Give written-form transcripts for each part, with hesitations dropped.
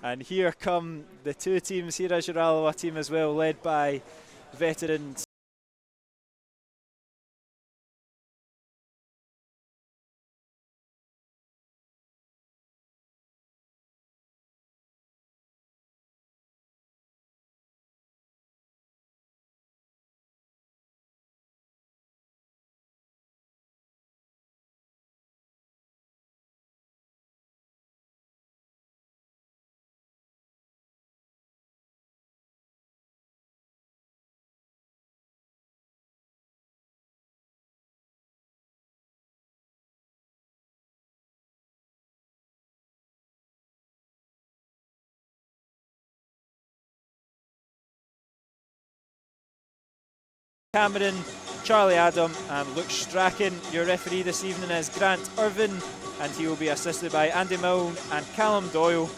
And here come the two teams. Here is your Alloa team as well, led by veterans. Cameron, Charlie Adam and Luke Strachan. Your referee this evening is Grant Irvin, and he will be assisted by Andy Milne and Callum Doyle.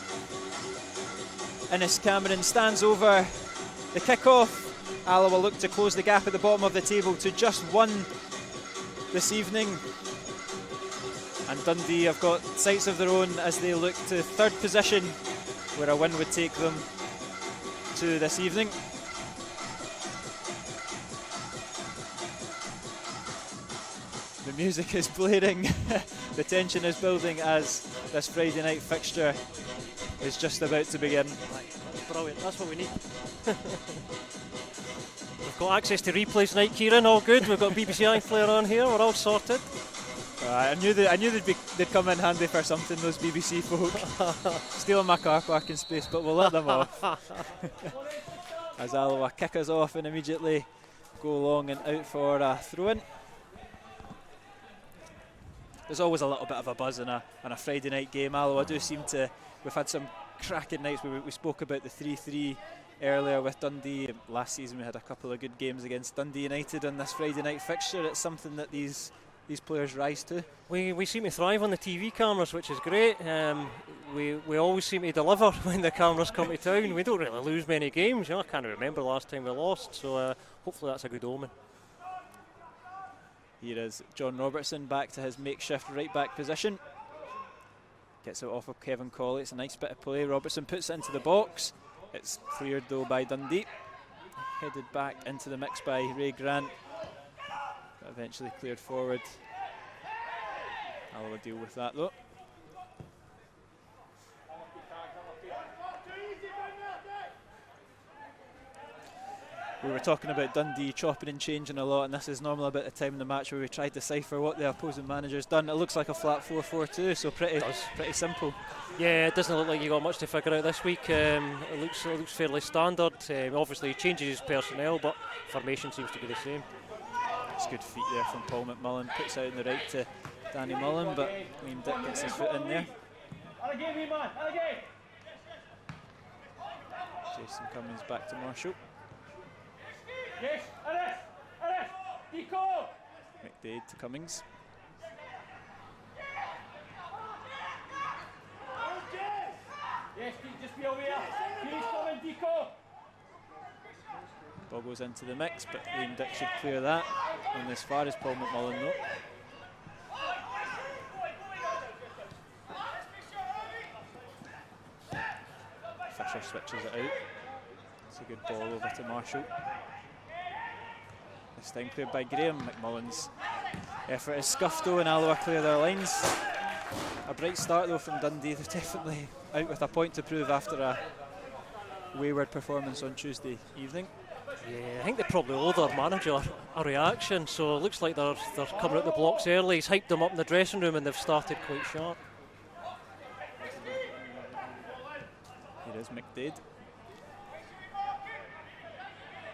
Innes Cameron stands over the kick-off. Alloa look to close the gap at the bottom of the table to just one this evening. And Dundee have got sights of their own as they look to third position, where a win would take them to this evening. The music is blaring, the tension is building as this Friday night fixture is just about to begin. Brilliant, that's what we need. We've got access to replays tonight, Kieran, all good. We've got BBC iPlayer on here, we're all sorted. I knew they'd come in handy for something, those BBC folk. Stealing my car parking space, but we'll let them off. As Alloa kick us off and immediately go long and out for a throw-in. There's always a little bit of a buzz in a Friday night game. Alloa do seem to, we've had some cracking nights. We spoke about the 3-3 earlier with Dundee. Last season we had a couple of good games against Dundee United on this Friday night fixture. It's something that these players rise to. We seem to thrive on the TV cameras, which is great. We always seem to deliver when the cameras come to town. We don't really lose many games. I can't remember the last time we lost, so hopefully that's a good omen. Here is John Robertson back to his makeshift right back position. Gets it off of Kevin Colley. It's a nice bit of play. Robertson puts it into the box. It's cleared though by Dundee. Headed back into the mix by Ray Grant. But eventually cleared forward. Alloa deal with that though. We were talking about Dundee chopping and changing a lot, and this is normally about the time in the match where we try to decipher what the opposing manager's done. It looks like a flat 4-4-2, so pretty simple. Yeah, it doesn't look like you got much to figure out this week. It looks fairly standard. Obviously he changes his personnel, but formation seems to be the same. It's good feet there from Paul McMullen, puts out in the right to Danny Mullen, but Liam Dick gets his foot in there. Jason Cummins back to Marshall. Yes, Arif, Deco. McDade to Cummings. Yes, just be aware. He's coming, Deco. Ball goes into the mix, but Liam Dick should clear that. And as far as Paul McMullen though. Fisher switches it out. It's a good ball over to Marshall. This time cleared by Graham. McMullen's effort is scuffed though, and Alloa clear their lines. A bright start though from Dundee. They're definitely out with a point to prove after a wayward performance on Tuesday evening. Yeah, I think they probably owe their manager a reaction, so it looks like they're coming out the blocks early. He's hyped them up in the dressing room and they've started quite sharp. Here is McDade.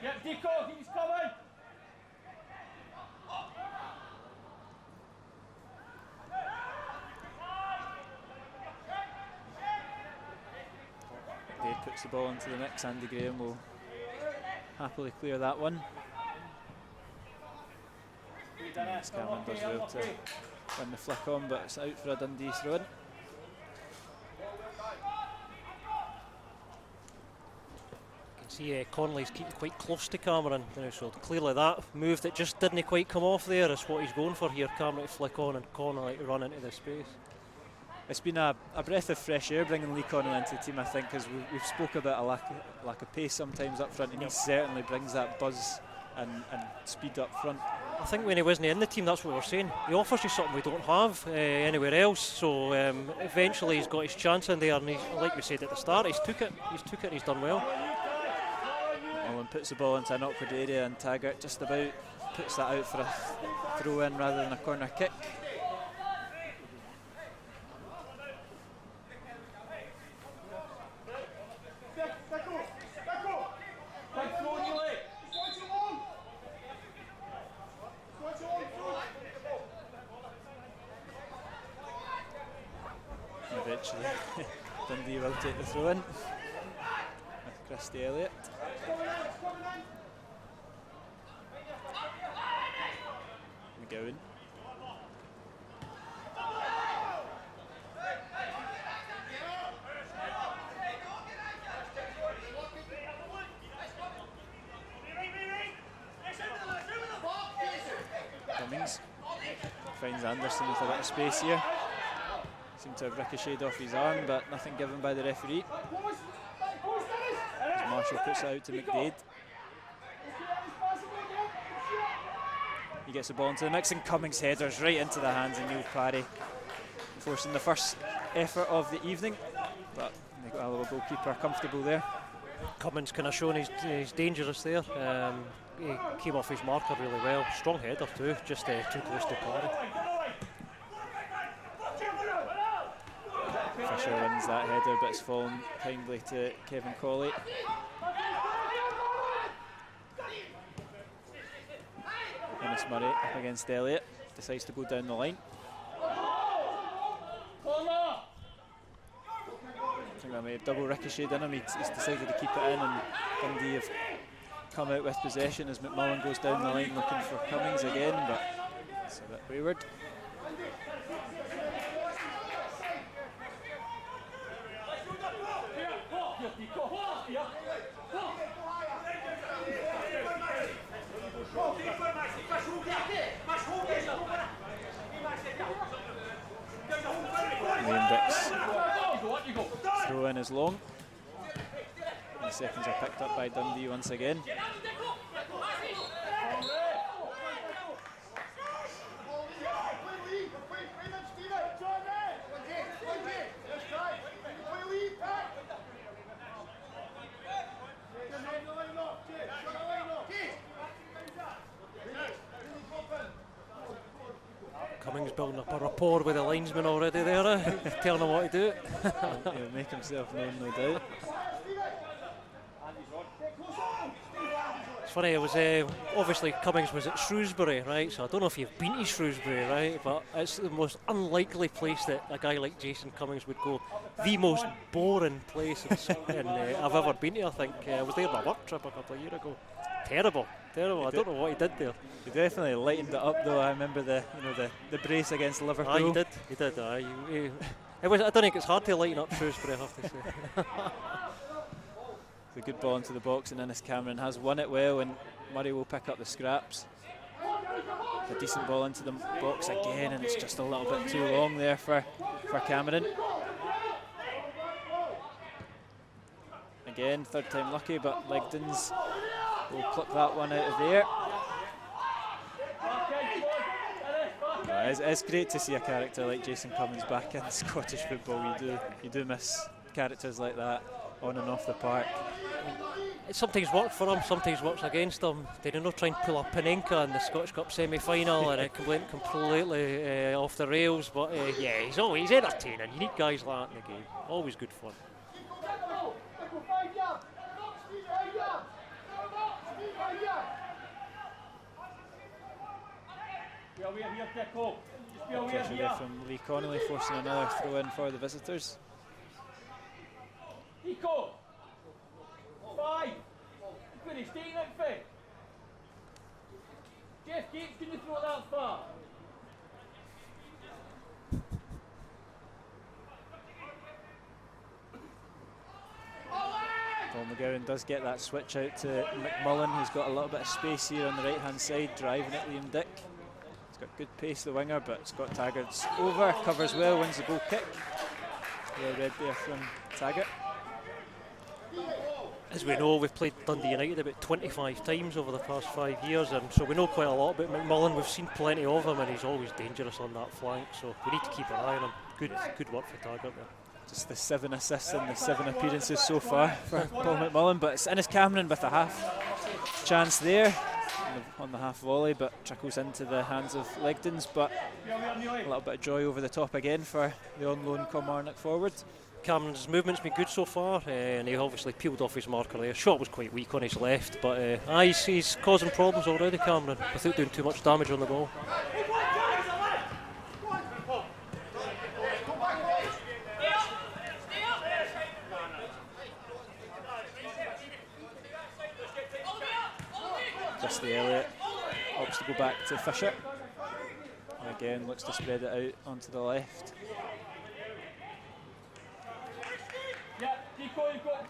Yep, Deco, he's coming. McDade puts the ball into the mix. Andy Graham will happily clear that one. Cameron does well to win the flick on, but it's out for a Dundee throw-in. See, Connolly's keeping quite close to Cameron now, so clearly that move that just didn't quite come off there is what he's going for here. Cameron to flick on and Connolly to run into the space. It's been a breath of fresh air bringing Lee Connell into the team, I think, because we've spoke about a lack of pace sometimes up front, and he certainly brings that buzz and speed up front. I think when he wasn't in the team, that's what we're saying. He offers you something we don't have anywhere else. So eventually he's got his chance in there, and like we said at the start, he's took it. He's done well. Mullen puts the ball into an awkward area, and Taggart just about puts that out for a throw in rather than a corner kick. Eventually, Dundee will take the throw in with Christy Elliott. McGowan. Cummings finds Anderson with a bit of space here. Seemed to have ricocheted off his arm, but nothing given by the referee. As Marshall puts it out to McDade. He gets the ball into the mix, and Cummings headers right into the hands of Neil Parry, forcing the first effort of the evening. But they got Alloa goalkeeper comfortable there. Cummings kind of showing he's dangerous there. He came off his marker really well. Strong header too, just too close to Parry. Fisher wins that header, but it's fallen kindly to Kevin Colley. Dennis Murray up against Elliott, decides to go down the line. I think that may have double ricocheted in him. He's decided to keep it in, and Dundee have come out with possession as McMullen goes down the line looking for Cummings again, but it's a bit wayward. Liam Dix throw in is long. And the seconds are picked up by Dundee once again. Cummings building up a rapport with the linesman already there, telling him what to do. He'll make himself known, no doubt. It's funny, it was obviously Cummings was at Shrewsbury, right? So I don't know if you've been to Shrewsbury, right? But it's the most unlikely place that a guy like Jason Cummings would go. The most boring place I've ever been to, I think. I was there on a work trip a couple of years ago. Terrible. I don't know what he did there. He definitely lightened it up, though. I remember the brace against Liverpool. He did. It was. I don't think it's hard to lighten up Shrewsbury, I have to say. The good ball into the box, and Innes Cameron has won it well, and Murray will pick up the scraps. A decent ball into the box again, and it's just a little bit too long there for Cameron. Again, third time lucky, but Legdon's will pluck that one out of there. It's great to see a character like Jason Cummings back in Scottish football. You do miss characters like that on and off the park. It sometimes works for him, sometimes works against him. They don't try and pull a Panenka in the Scottish Cup semi-final and it went completely off the rails. But yeah, he's always entertaining. You need guys like that in the game. Always good fun. Pressure there from Lee Connolly, forcing another throw in for the visitors. Nico! 5! Where he's taking it for? Jeff Gates, can you throw that far? Paul McGowan does get that switch out to McMullen, who's got a little bit of space here on the right hand side, driving at Liam Dick. He's got good pace, the winger, but Scott Taggart's over, covers well, wins the goal kick. Well read there from Taggart. As we know, we've played Dundee United about 25 times over the past 5 years, and so we know quite a lot about McMullen. We've seen plenty of him, and he's always dangerous on that flank, so we need to keep an eye on him. Good work for Taggart there. Just the 7 assists and the 7 appearances so far for Paul McMullen, but it's Innes Cameron with a half chance there on the half volley, but trickles into the hands of Legdons, but a little bit of joy over the top again for the on loan Kilmarnock forward. Cameron's movement's been good so far, and he obviously peeled off his marker there. Shot was quite weak on his left, but he's causing problems already, Cameron, without doing too much damage on the ball. Just the Elliott opts to go back to Fisher. And again, looks to spread it out onto the left.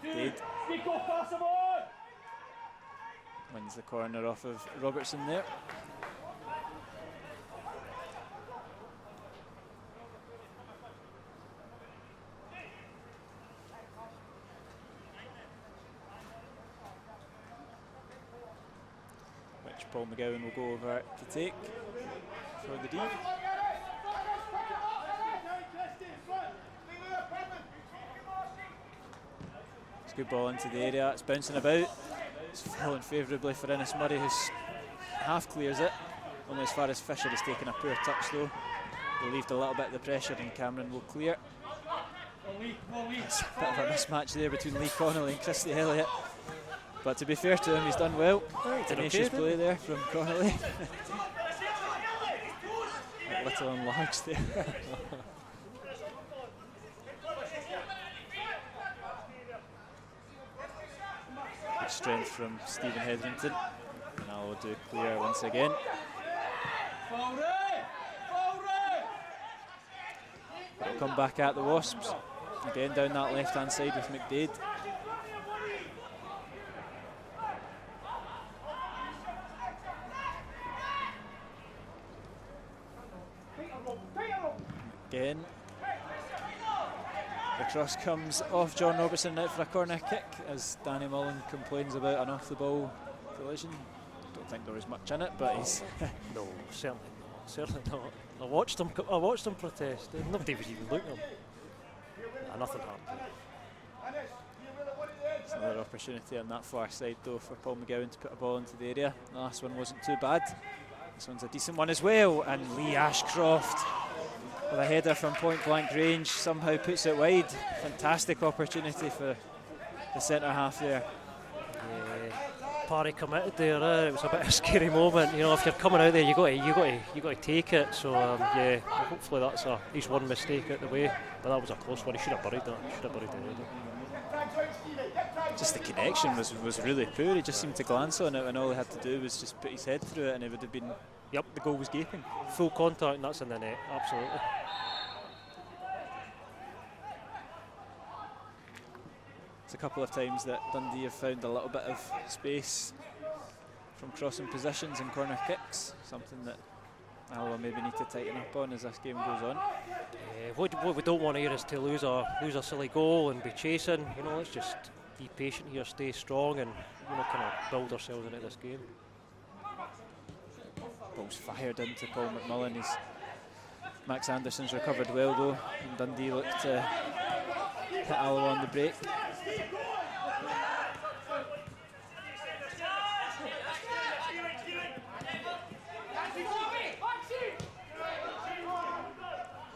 Dade wins the corner off of Robertson there. Which Paul McGowan will go over to take for the D. Good ball into the area, it's bouncing about. It's falling favourably for Innes Murray, who's half clears it. Only as far as Fisher has taken a poor touch though. Relieved a little bit of the pressure and Cameron will clear. It's a bit of a mismatch there between Lee Connolly and Christy Elliott. But to be fair to him, he's done well. Tenacious play there from Connolly. Little and large there. Good strength from Stephen Hetherington, and Alloa do clear once again. They'll come back at the Wasps, again down that left hand side with McDade. Again. The cross comes off John Robertson out for a corner kick as Danny Mullen complains about an off the ball collision. Don't think there was much in it, but he's no, certainly not. I watched him protest. Nobody was even looking at him. Nothing happened. It's another opportunity on that far side though for Paul McGowan to put a ball into the area. The last one wasn't too bad. This one's a decent one as well, and Lee Ashcroft with a header from point blank range somehow puts it wide. Fantastic opportunity for the centre half there. Yeah, Parry committed there. It was a bit of a scary moment. You know, if you're coming out there, you got to take it. So yeah, hopefully that's at least one mistake out the way. But that was a close one. He should have buried that. Should have buried the header. Just the connection was really poor. He just seemed to glance on it, and all he had to do was just put his head through it, and it would have been. Yep, the goal was gaping. Full contact, and that's in the net. Absolutely. It's a couple of times that Dundee have found a little bit of space from crossing positions and corner kicks, something that Alloa maybe need to tighten up on as this game goes on. What we don't want here is to lose a silly goal and be chasing. You know, let's just be patient here, stay strong, and kind of build ourselves into this game. Ball's fired into Paul McMullen. Max Anderson's recovered well though, and Dundee look to hit Alloa on the break.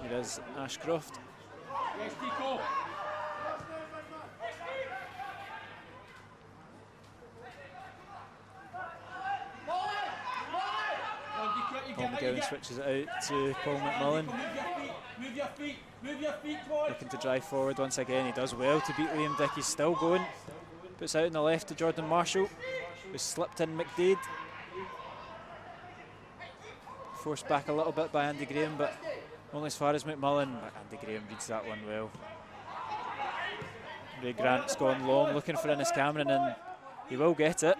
Here is Ashcroft. Paul McGowan switches it out to Paul McMullen. Looking to drive forward once again. He does well to beat Liam Dick. He's still going. Puts out on the left to Jordan Marshall, who's slipped in McDade. Forced back a little bit by Andy Graham, but only as far as McMullen. Andy Graham reads that one well. Ray Grant's gone long looking for Innes Cameron, and he will get it.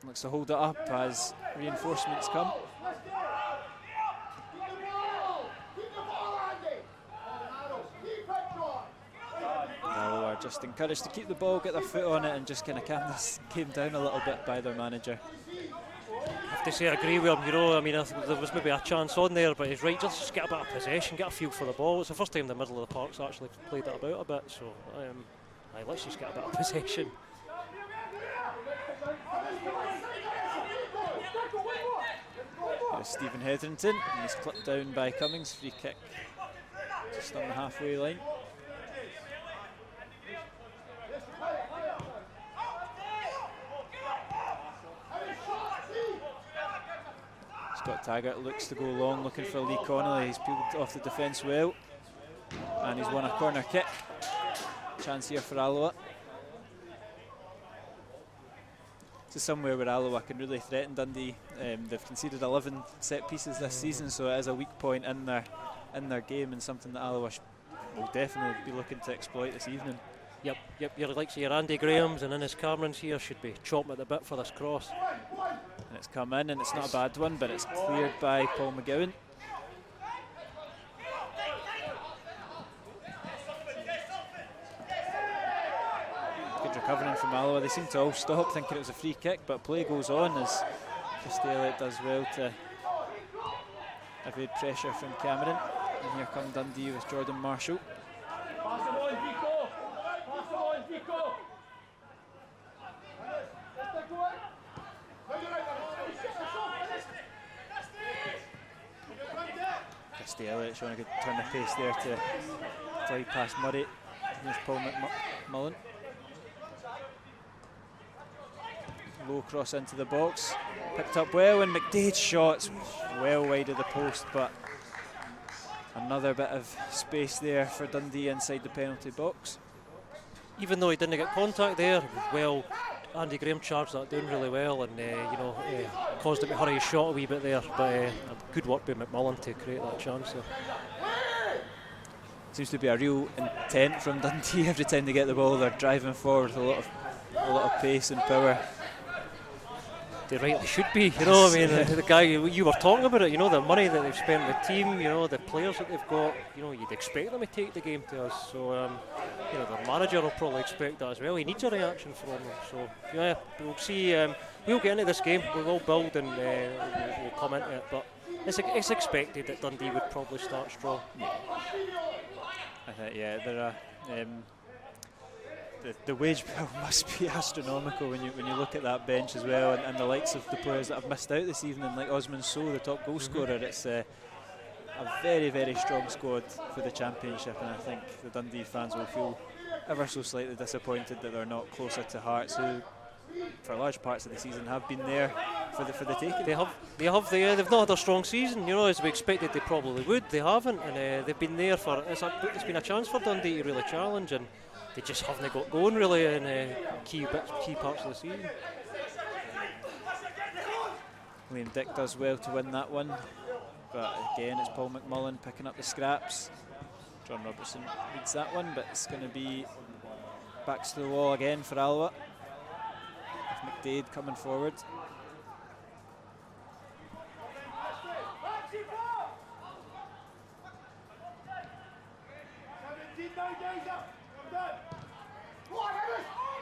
Looks to hold it up as reinforcements come. just encouraged to keep the ball, get their foot on it, and just kind of calm this game down a little bit by their manager. I have to say I agree with him, you know. I mean, I think there was maybe a chance on there, but he's right, just get a bit of possession, get a feel for the ball. It's the first time the middle of the park's actually played it about a bit, so let's just get a bit of possession. Here's Stephen Hetherington, and he's clipped down by Cummings. Free kick just on the halfway line. Scott Taggart looks to go long, looking for Lee Connolly. He's peeled off the defence well, and he's won a corner kick. Chance here for Alloa. This is somewhere where Alloa can really threaten Dundee. They've conceded 11 set pieces this season, so it is a weak point in their game, and something that Alloa will definitely be looking to exploit this evening. Yep, your likes of your Andy Grahams and Innes Camerons here should be chopping at the bit for this cross. And it's come in, and it's not a bad one, but it's cleared by Paul McGowan. Good recovering from Alloa. They seem to all stop thinking it was a free kick, but play goes on as Christy Elliott does well to evade pressure from Cameron. And here come Dundee with Jordan Marshall. Pass him on, Dico! Pass him on, Dico! Christy Elliott showing a good turn of pace there to glide past Murray. Here's Paul McMullen. Low cross into the box, picked up well, and McDade's shot's well wide of the post, but another bit of space there for Dundee inside the penalty box. Even though he didn't get contact there, well, Andy Graham charged that down really well, and caused him to hurry his shot a wee bit there, but good work by McMullen to create that chance there. Seems to be a real intent from Dundee. Every time they get the ball, they're driving forward with a lot of pace and power. They rightly should be, you know. I mean, the guy you were talking about it, you know, the money that they've spent on the team, you know, the players that they've got, you know, you'd expect them to take the game to us. So, you know, the manager will probably expect that as well. He needs a reaction from them. So, yeah, we'll see. We'll get into this game. We'll build and we'll come into it. But it's expected that Dundee would probably start strong. Yeah. I think, yeah, there are. The wage bill must be astronomical when you look at that bench as well, and the likes of the players that have missed out this evening, like Osman Sow, the top goal scorer. It's a very, very strong squad for the championship, and I think the Dundee fans will feel ever so slightly disappointed that they're not closer to Hearts, who for large parts of the season have been there for the taking. They've not had a strong season, you know, as we expected they probably would. They haven't, and they've been there for. It's been a chance for Dundee to really challenge, and they just haven't got going really in key parts of the season. Liam Dick does well to win that one, but again it's Paul McMullen picking up the scraps. John Robertson leads that one, but it's going to be backs to the wall again for Alloa, with McDade coming forward.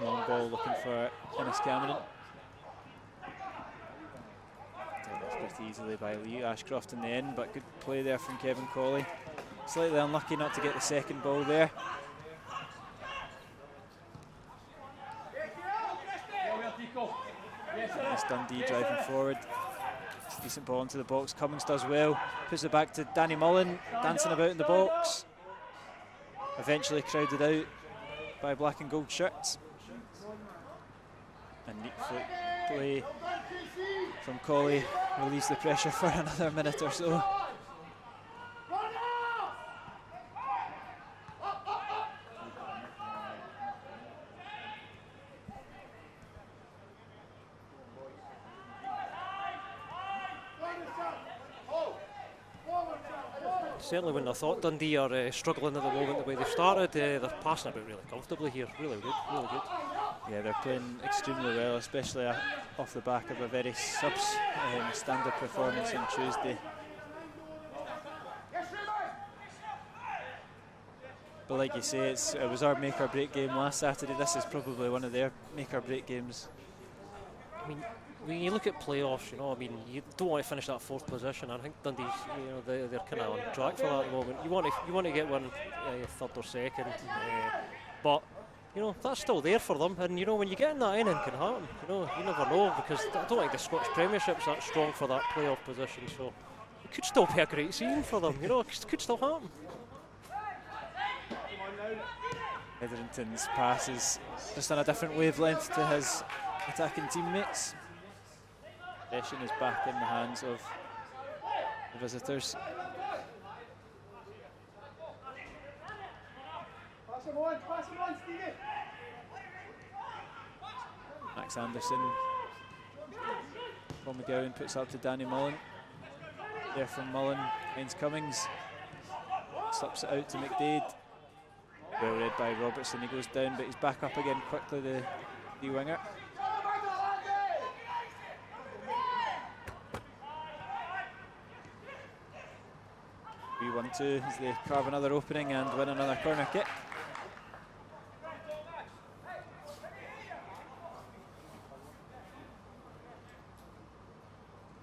Long ball looking for Innes Cameron. Dealt with pretty easily by Lee Ashcroft in the end, but good play there from Kevin Colley. Slightly unlucky not to get the second ball there. It's Dundee driving forward. Decent ball into the box. Cummings does well. Puts it back to Danny Mullen, dancing about in the box. Eventually crowded out by black and gold shirts. And neat foot play from Colley relieves the pressure for another minute or so. Certainly wouldn't have thought Dundee are struggling at the moment the way they've started. They're passing about really comfortably here. Really good, really good. Yeah, they're playing extremely well, especially off the back of a very substandard performance on Tuesday. But like you say, it was our make or break game last Saturday. This is probably one of their make or break games. I mean, when you look at playoffs, you know, I mean, you don't want to finish that 4th position. I think Dundee's, you know, they're kind of on track for that at the moment. You want to get one 3rd or 2nd, but you know that's still there for them. And you know, when you get in that, anything can happen. You know, you never know, because I don't think the Scottish Premiership's that strong for that playoff position. So it could still be a great season for them. You know, it could still happen. Hetherington's pass is just on a different wavelength to his attacking teammates. Possession is back in the hands of the visitors. Max Anderson. Paul McGowan puts up to Danny Mullen. There from Mullen, finds Cummings. Slips it out to McDade. Well read by Robertson, he goes down, but he's back up again quickly, the winger. 3-1-2 as they carve another opening and win another corner kick.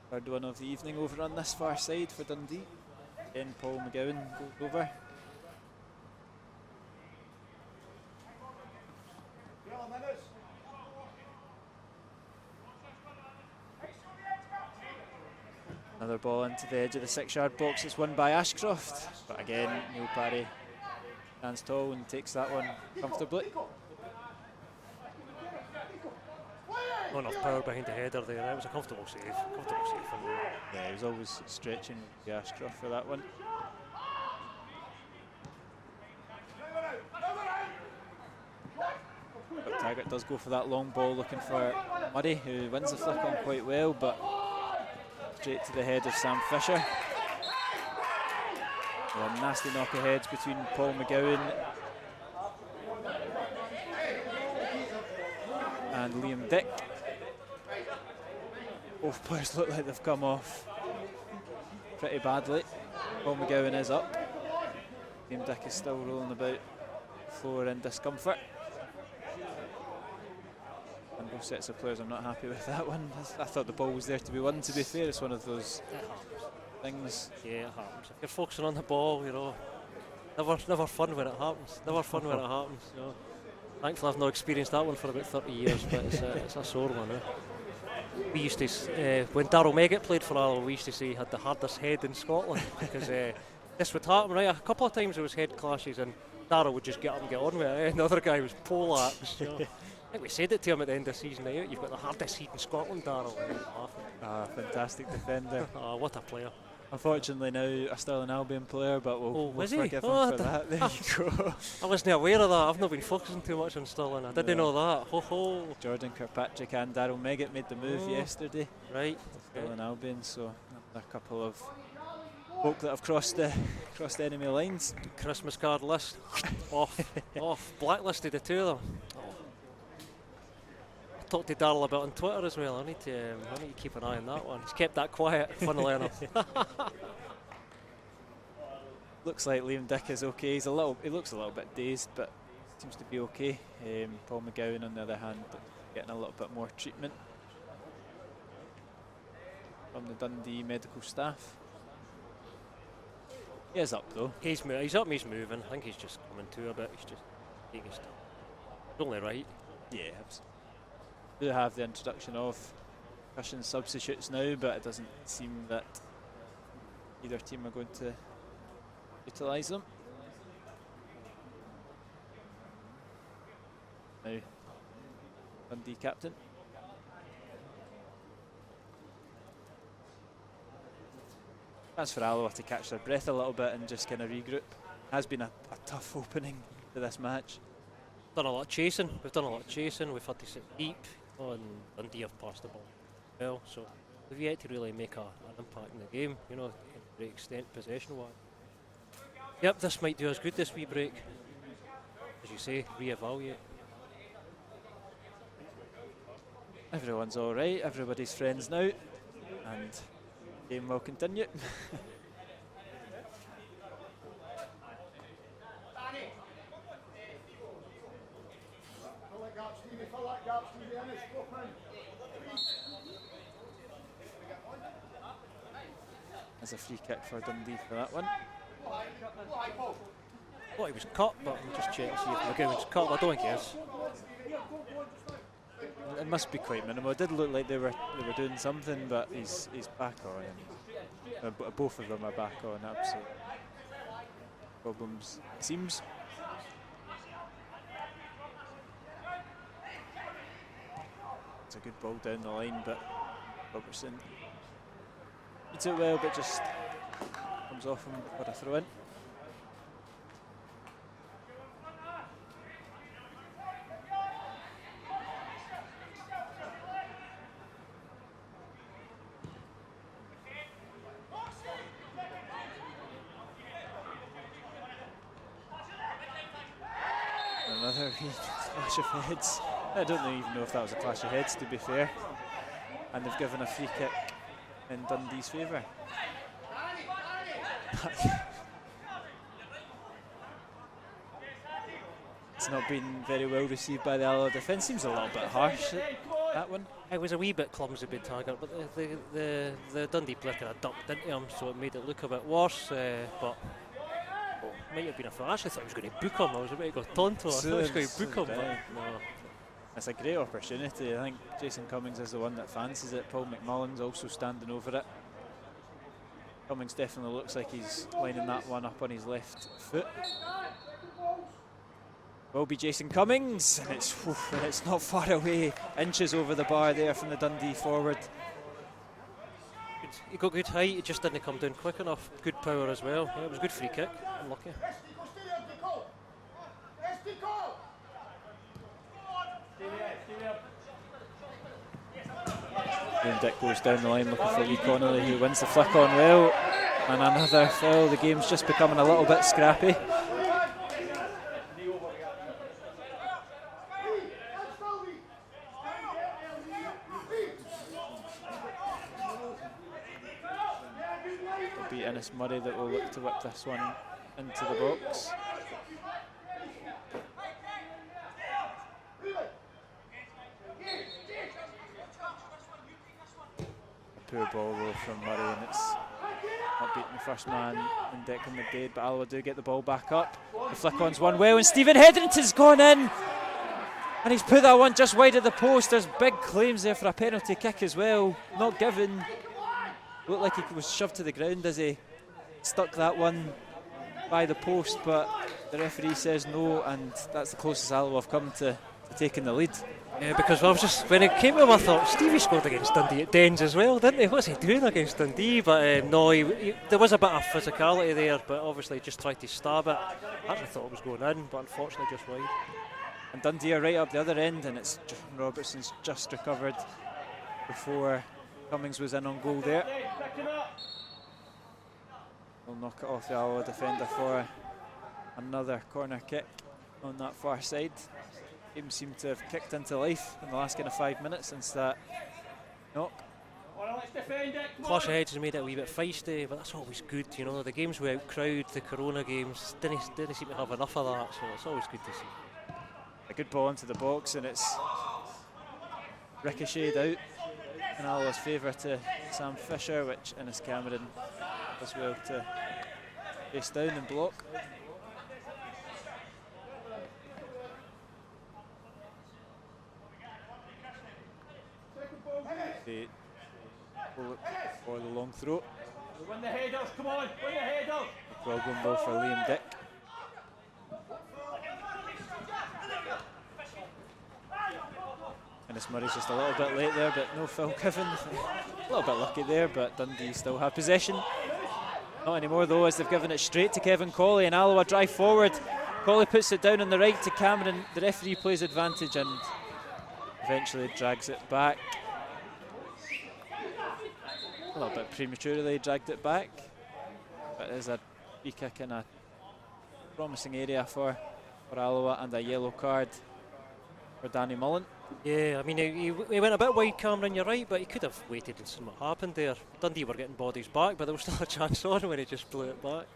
Third one of the evening over on this far side for Dundee. Again, Paul McGowan goes over. Another ball into the edge of the 6-yard box. It's won by Ashcroft, but again, Neil Parry stands tall and takes that one comfortably. Not enough power behind the header there. It was a comfortable save. From him. Yeah, he was always stretching the Ashcroft for that one. But Taggart does go for that long ball, looking for Murray, who wins the flick on quite well, but straight to the head of Sam Fisher. A nasty knock of heads between Paul McGowan and Liam Dick. Both players look like they've come off pretty badly. Paul McGowan is up. Liam Dick is still rolling about the floor in discomfort. And both sets of players, I'm not happy with that one. I thought the ball was there to be won, to be fair. It's one of those things. Yeah, it happens. If you're focusing on the ball, you know, never fun when it happens. Never fun when it happens, you know. Thankfully I've not experienced that one for about 30 years, but it's a sore one. We used to, when Darryl Meggett played for Alloa, we used to say he had the hardest head in Scotland, because this would happen, right? A couple of times there was head clashes and Darryl would just get up and get on with it, and the other guy was poleaxed, you know. I think we said it to him at the end of the season, right? You've got the hardest heat in Scotland, Darryl. Fantastic defender. What a player. Unfortunately now a Stirling Albion player, but we'll forgive him for that. There you go. I wasn't aware of that. I've not been focusing too much on Stirling. I didn't know that. Ho ho. Jordan Kirkpatrick and Darryl Meggett made the move yesterday. Right. Stirling Albion, so a couple of folk that have crossed enemy lines. Christmas card list. off. Blacklisted the two of them. Talked to Darryl about on Twitter as well. I need to keep an eye on that one. He's kept that quiet, funnily enough. Looks like Liam Dick is okay. He looks a little bit dazed, but seems to be okay. Paul McGowan, on the other hand, getting a little bit more treatment from the Dundee medical staff. He is up though. He's up. He's moving. I think he's just coming to a bit. He's just taking his time. It's only right. Yeah, absolutely. Do have the introduction of cushion substitutes now, but it doesn't seem that either team are going to utilise them. Now, Dundee captain. That's for Alloa to catch their breath a little bit and just kind of regroup. Has been a tough opening to this match. We've done a lot of chasing. We've had to sit deep. And Dundee have passed the ball well, so we've yet to really make an impact in the game, you know, to the extent possession-wise. Yep, this might do us good, this wee break. As you say, re-evaluate. Everyone's all right, everybody's friends now, and the game will continue. There's a free kick for Dundee for that one. Thought he was cut, but we'll just check to see if McGowan's was cut, but I don't think he is. It must be quite minimal. It did look like they were doing something, but he's back on. And both of them are back on. Absolute problems, it seems. It's a good ball down the line, but Robertson beats it well, but just comes off him for a throw in. Another clash of heads. I don't even know if that was a clash of heads, to be fair. And they've given a free kick in Dundee's favour. It's not been very well received by the Alloa defence. Seems a little bit harsh, that one. It was a wee bit clumsy by Taggart, but the Dundee player kind of ducked into him, so it made it look a bit worse. But might have been a foul. I actually thought he was going to book him. I was about to go Tonto. I thought he was going to book him, but no. It's a great opportunity. I think Jason Cummings is the one that fancies it. Paul McMullen's also standing over it. Cummings definitely looks like he's lining that one up on his left foot. Will be Jason Cummings, and it's not far away. Inches over the bar there from the Dundee forward. He got good height, he just didn't come down quick enough. Good power as well. Yeah, it was a good free kick. Unlucky. Liam Dick goes down the line looking for Lee Connolly, who wins the flick on well. And another foul. The game's just becoming a little bit scrappy. It'll be Innes Murray that will look to whip this one into the box. Poor ball though from Murray, and it's not beating the first man in Declan McDade, but Alloa do get the ball back up. The flick on's won well, and Stephen Hetherington's gone in, and he's put that one just wide of the post. There's big claims there for a penalty kick as well, not given. Looked like he was shoved to the ground as he stuck that one by the post, but the referee says no, and that's the closest Alloa have come to taking the lead. Yeah, because I was just, when it came to him, I thought Stevie scored against Dundee at Dens as well, didn't he? What's he doing against Dundee? But no, there was a bit of physicality there, but obviously he just tried to stab it. I actually thought it was going in, but unfortunately just wide. And Dundee are right up the other end, and it's Robertson's just recovered before Cummings was in on goal there. We'll knock it off the Alloa defender for another corner kick on that far side. Game seemed to have kicked into life in the last kind of 5 minutes since that knock. Clash of heads has made it a wee bit feisty, but that's always good, you know. The games without crowd, the Corona games, didn't seem to have enough of that, so it's always good to see. A good ball into the box, and it's ricocheted out in Alloa's favour to Sam Fisher, which Innes Cameron does well to chase down and block. They will look for the long throw. Win the headers, come on, win the headers. A problem ball for Liam Dick. Innes Murray's just a little bit late there, but no foul given. A little bit lucky there, but Dundee still have possession. Not anymore though, as they've given it straight to Kevin Colley, and Alloa drive forward. Colley puts it down on the right to Cameron. The referee plays advantage and eventually drags it back. A little bit prematurely dragged it back, but there's a free kick in a promising area for Alloa, and a yellow card for Danny Mullen. Yeah, I mean, he went a bit wide, Cameron, you're right, but he could have waited and seen what happened there. Dundee were getting bodies back, but there was still a chance on when he just blew it back.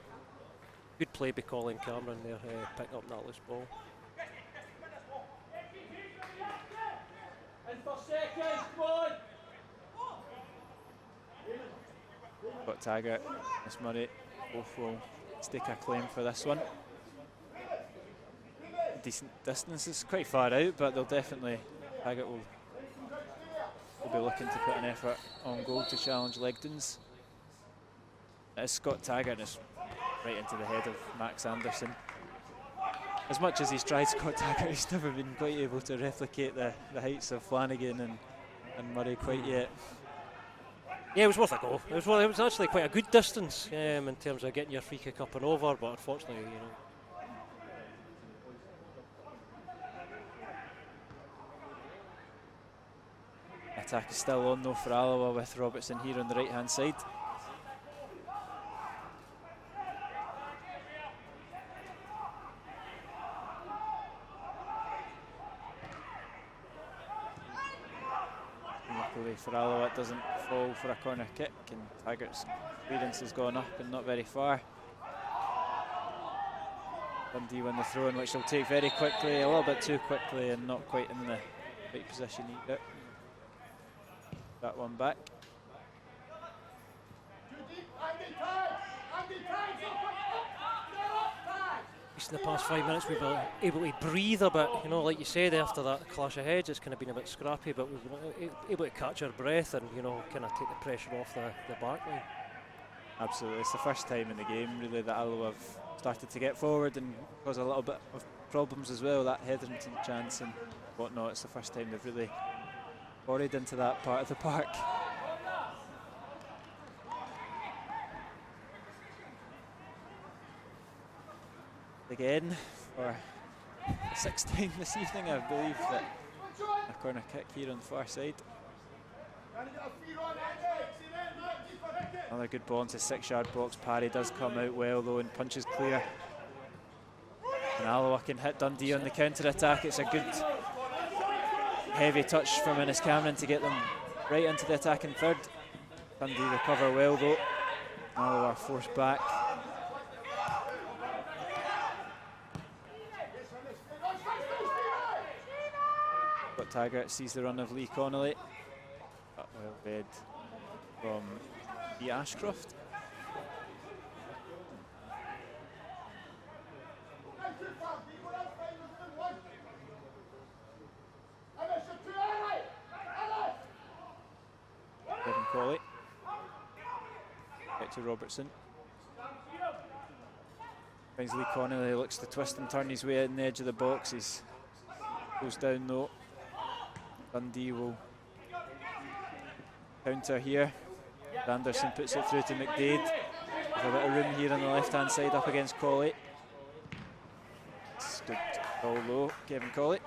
Good play by Colin Cameron there, picking up that loose ball. Scott Taggart, Miss Murray, both will stake a claim for this one. Decent distance, is quite far out, but they'll definitely, Taggart will be looking to put an effort on goal to challenge Legdon's. It's Scott Taggart, it's right into the head of Max Anderson. As much as he's tried, Scott Taggart, he's never been quite able to replicate the heights of Flanagan and Murray quite yet. Yeah, it was worth a go. It was actually quite a good distance in terms of getting your free kick up and over, but unfortunately, you know. Attack is still on though for Alloa, with Robertson here on the right hand side. Luckily for Alloa, it doesn't fall for a corner kick, and Taggart's clearance has gone up and not very far. Dundee win the throw in, which they'll take very quickly, a little bit too quickly, and not quite in the right position either. That one back. In the past 5 minutes we've been able to breathe a bit, you know, like you said, after that clash of heads it's kind of been a bit scrappy, but we've been able to catch our breath and, you know, kind of take the pressure off the back line. Absolutely, it's the first time in the game really that Alloa have started to get forward and cause a little bit of problems as well, that Hetherington chance and whatnot. It's the first time they've really worried into that part of the park. Again, for the sixth time this evening, I believe, that a corner kick here on the far side. Another good ball into 6-yard box. Parry does come out well though and punches clear. And Alloa can hit Dundee on the counter-attack. It's a good heavy touch from Innes Cameron to get them right into the attacking third. Dundee recover well though. Alloa are forced back. But Taggart sees the run of Lee Connolly. Well read from E. Ashcroft. Kevin Colley. Back to Robertson. Finds Lee Connolly, looks to twist and turn his way in the edge of the box. He goes down though. Dundee will counter here. Anderson puts it through to McDade. There's a bit of room here on the left hand side up against Colley. Good ball low, Kevin Colley.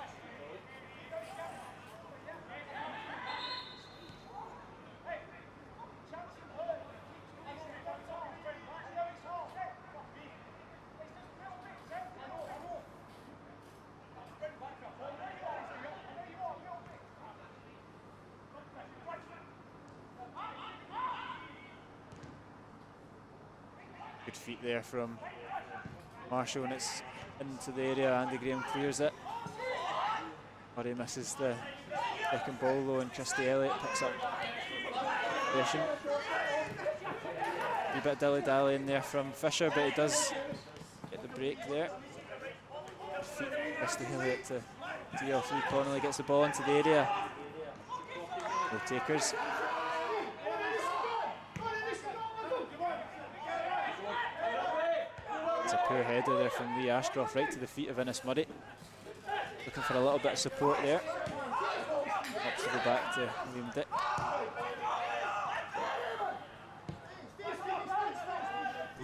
Good feet there from Marshall, and it's into the area. Andy Graham clears it. Murray misses the second ball though, and Christy Elliott picks up possession. A bit dilly-dally in there from Fisher, but he does get the break there. Feet, Christy Elliott to DL3. Connolly gets the ball into the area. No takers. It's a poor header there from Lee Ashcroft right to the feet of Innes Murray. Looking for a little bit of support there. Up to the back to William Dick.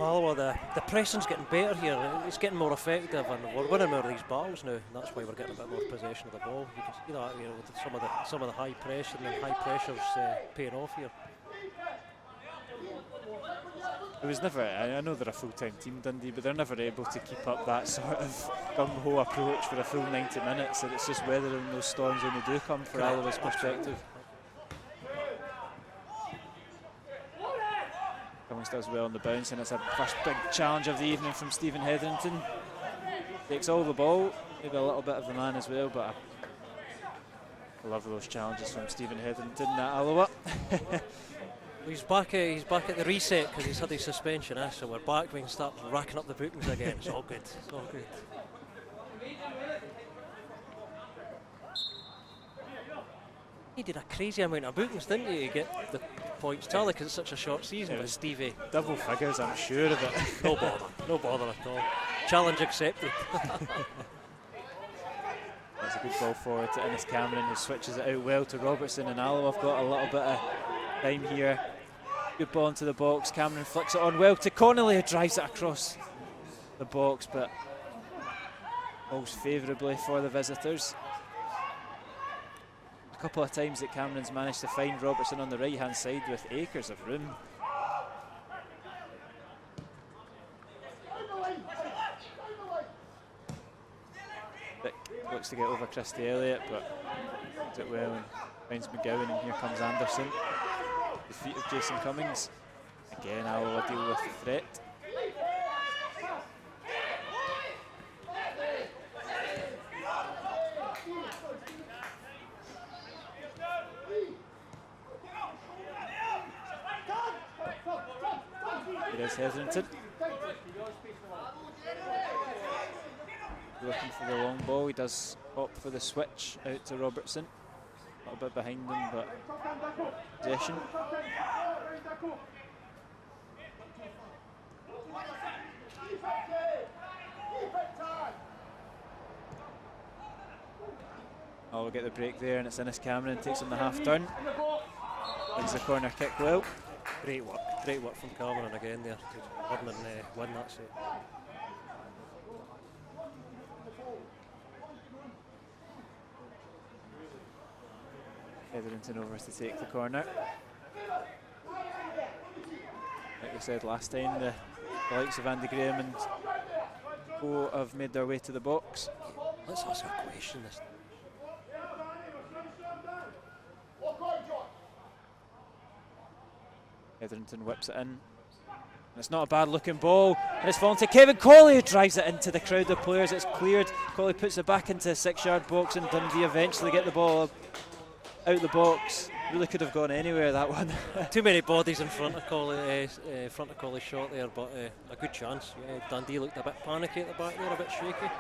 Alloa, the pressing's getting better here. It's getting more effective, and we're winning more of these battles now. And that's why we're getting a bit more possession of the ball. You can see that, you know, with some of the high pressure, and high pressure's paying off here. It was never, I know they're a full-time team, Dundee, but they're never able to keep up that sort of gung-ho approach for a full 90 minutes, and it's just weathering those storms when they do come for Alloa's perspective. Cummings does well on the bounce, and it's a first big challenge of the evening from Stephen Hetherington. Takes all the ball, maybe a little bit of the man as well, but I love those challenges from Stephen Hetherington at Alloa. He's back at the reset because he's had his suspension, so we're back. We can start racking up the bookings again. It's all good. It's all good. He did a crazy amount of bookings, didn't he, to get the points tally because it's such a short season. But Stevie, double figures, I'm sure of it. no bother at all. Challenge accepted. That's a good ball forward to Innes Cameron, who switches it out well to Robertson, and Alloa have got a little bit of time here. Good ball into the box. Cameron flicks it on well to Connolly, who drives it across the box, but falls favourably for the visitors. A couple of times that Cameron's managed to find Robertson on the right hand side with acres of room. Vic looks to get over Christy Elliott, but does it well and finds McGowan, and here comes Anderson. The feet of Jason Cummings. Again, Alloa deal with the threat. Here is Hetherington. Looking for the long ball. He does opt for the switch out to Robertson. A little bit behind him, but possession. Oh, we'll get the break there, and it's Innes Cameron takes on the half turn. Wins the corner kick well. Great work from Cameron again there to win that set. Hetherington over to take the corner. Like we said last time, the likes of Andy Graham and Co have made their way to the box. Let's ask a question. Hetherington whips it in. And it's not a bad looking ball. And it's fallen to Kevin Colley, who drives it into the crowd of players. It's cleared. Colley puts it back into the 6-yard box, and Dundee eventually get the ball out the box. Really could have gone anywhere, that one. Too many bodies in front of Colley's shot there, but a good chance. Yeah, Dundee looked a bit panicky at the back there, a bit shaky.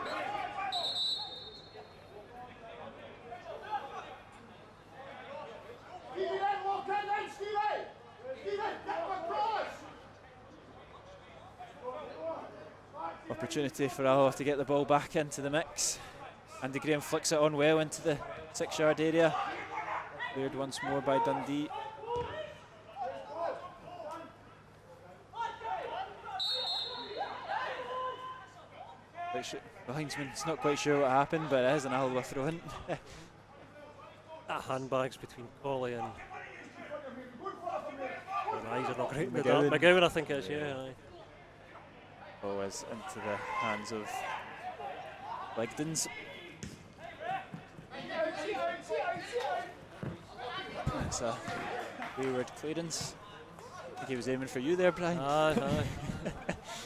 Opportunity for Alloa to get the ball back into the mix. Andy Graham flicks it on well into the 6-yard area. Cleared once more by Dundee. The linesman's not quite sure what happened, but it is an Alloa throw-in. That handbags between Colley and eyes are not great. McGowan, I think it is, yeah. Ball is into the hands of Legdons. That's a wayward clearance. I think he was aiming for you there, Brian. Aye.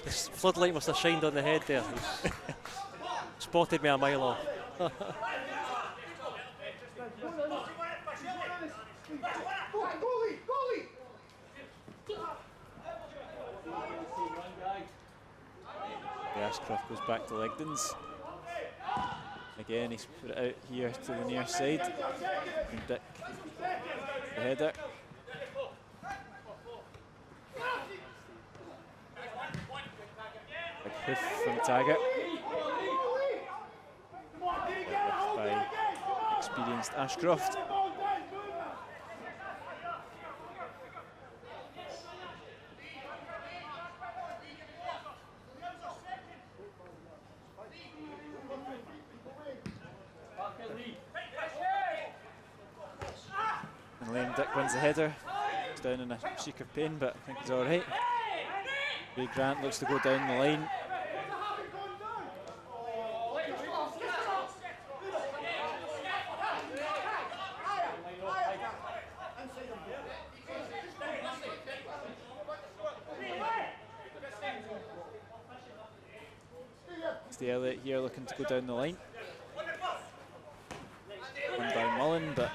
The floodlight must have shined on the head there. Spotted me a mile off. Ashcroft goes back to Legdons. Again, he's put it out here to the near side. And Dick, the header. Big hoof from Taggart. By experienced Ashcroft. And Liam Dick wins the header. He's down in a shriek of pain, but I think he's alright. Ray Grant looks to go down the line. Christy Elliott here looking to go down the line. One by Mullen, but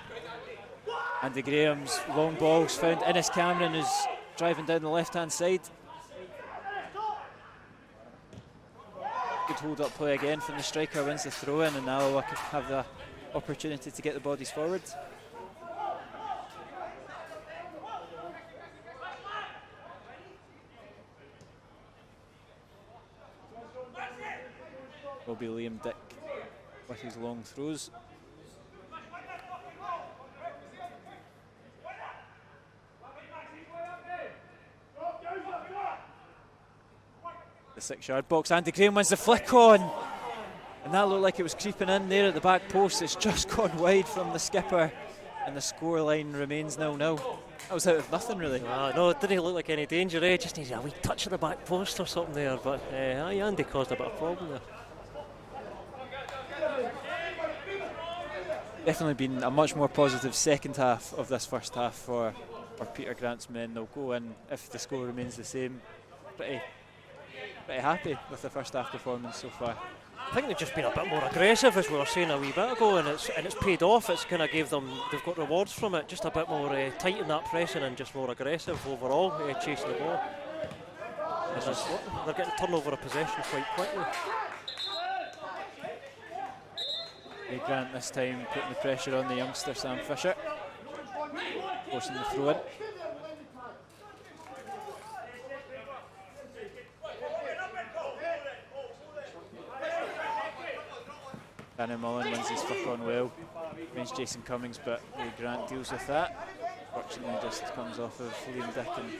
Andy Graham's long balls found Innes Cameron, who's driving down the left-hand side. Good hold-up play again from the striker, wins the throw-in, and Alloa could have the opportunity to get the bodies forward. Will be Liam Dick with his long throws. The 6-yard box, Andy Graham wins the flick on, and that looked like it was creeping in there at the back post. It's just gone wide from the skipper, and the scoreline remains 0-0. That was out of nothing, really. No, it didn't look like any danger. Just needs a wee touch of the back post or something there, but Andy caused a bit of problem there. Definitely been a much more positive second half of this first half for Peter Grant's men. They'll go in, if the score remains the same, pretty happy with the first half performance so far. I think they've just been a bit more aggressive, as we were saying a wee bit ago, and it's paid off. It's kind of gave them, they've got rewards from it. Just a bit more tight in that pressing and just more aggressive overall, chasing the ball. They're getting turnover of possession quite quickly. Grant this time putting the pressure on the youngster Sam Fisher, forcing the throw in. Danny Mullen wins his flick on well, against Jason Cummings, but Grant deals with that. Fortunately just comes off of Liam Dick and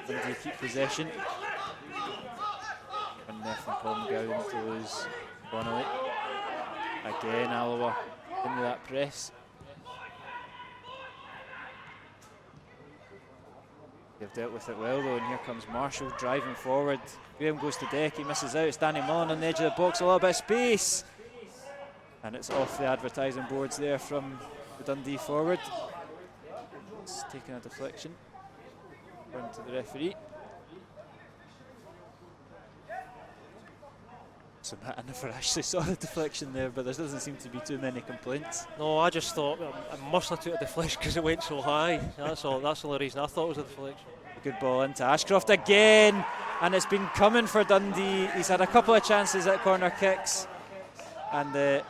Dundee keep possession. And there from Paul McGowan to lose Donnelly. Again, Alloa into that press. They've dealt with it well though, and here comes Marshall driving forward. Graham goes to deck, he misses out. It's Danny Mullen on the edge of the box, a little bit of space. And it's off the advertising boards there from the Dundee forward. It's taking a deflection, according to the referee. So I never actually saw the deflection there, but there doesn't seem to be too many complaints. No, I just thought I must have took a deflection because it went so high. That's all. That's the only reason I thought it was a deflection. Good ball into Ashcroft again, and it's been coming for Dundee. He's had a couple of chances at corner kicks, and the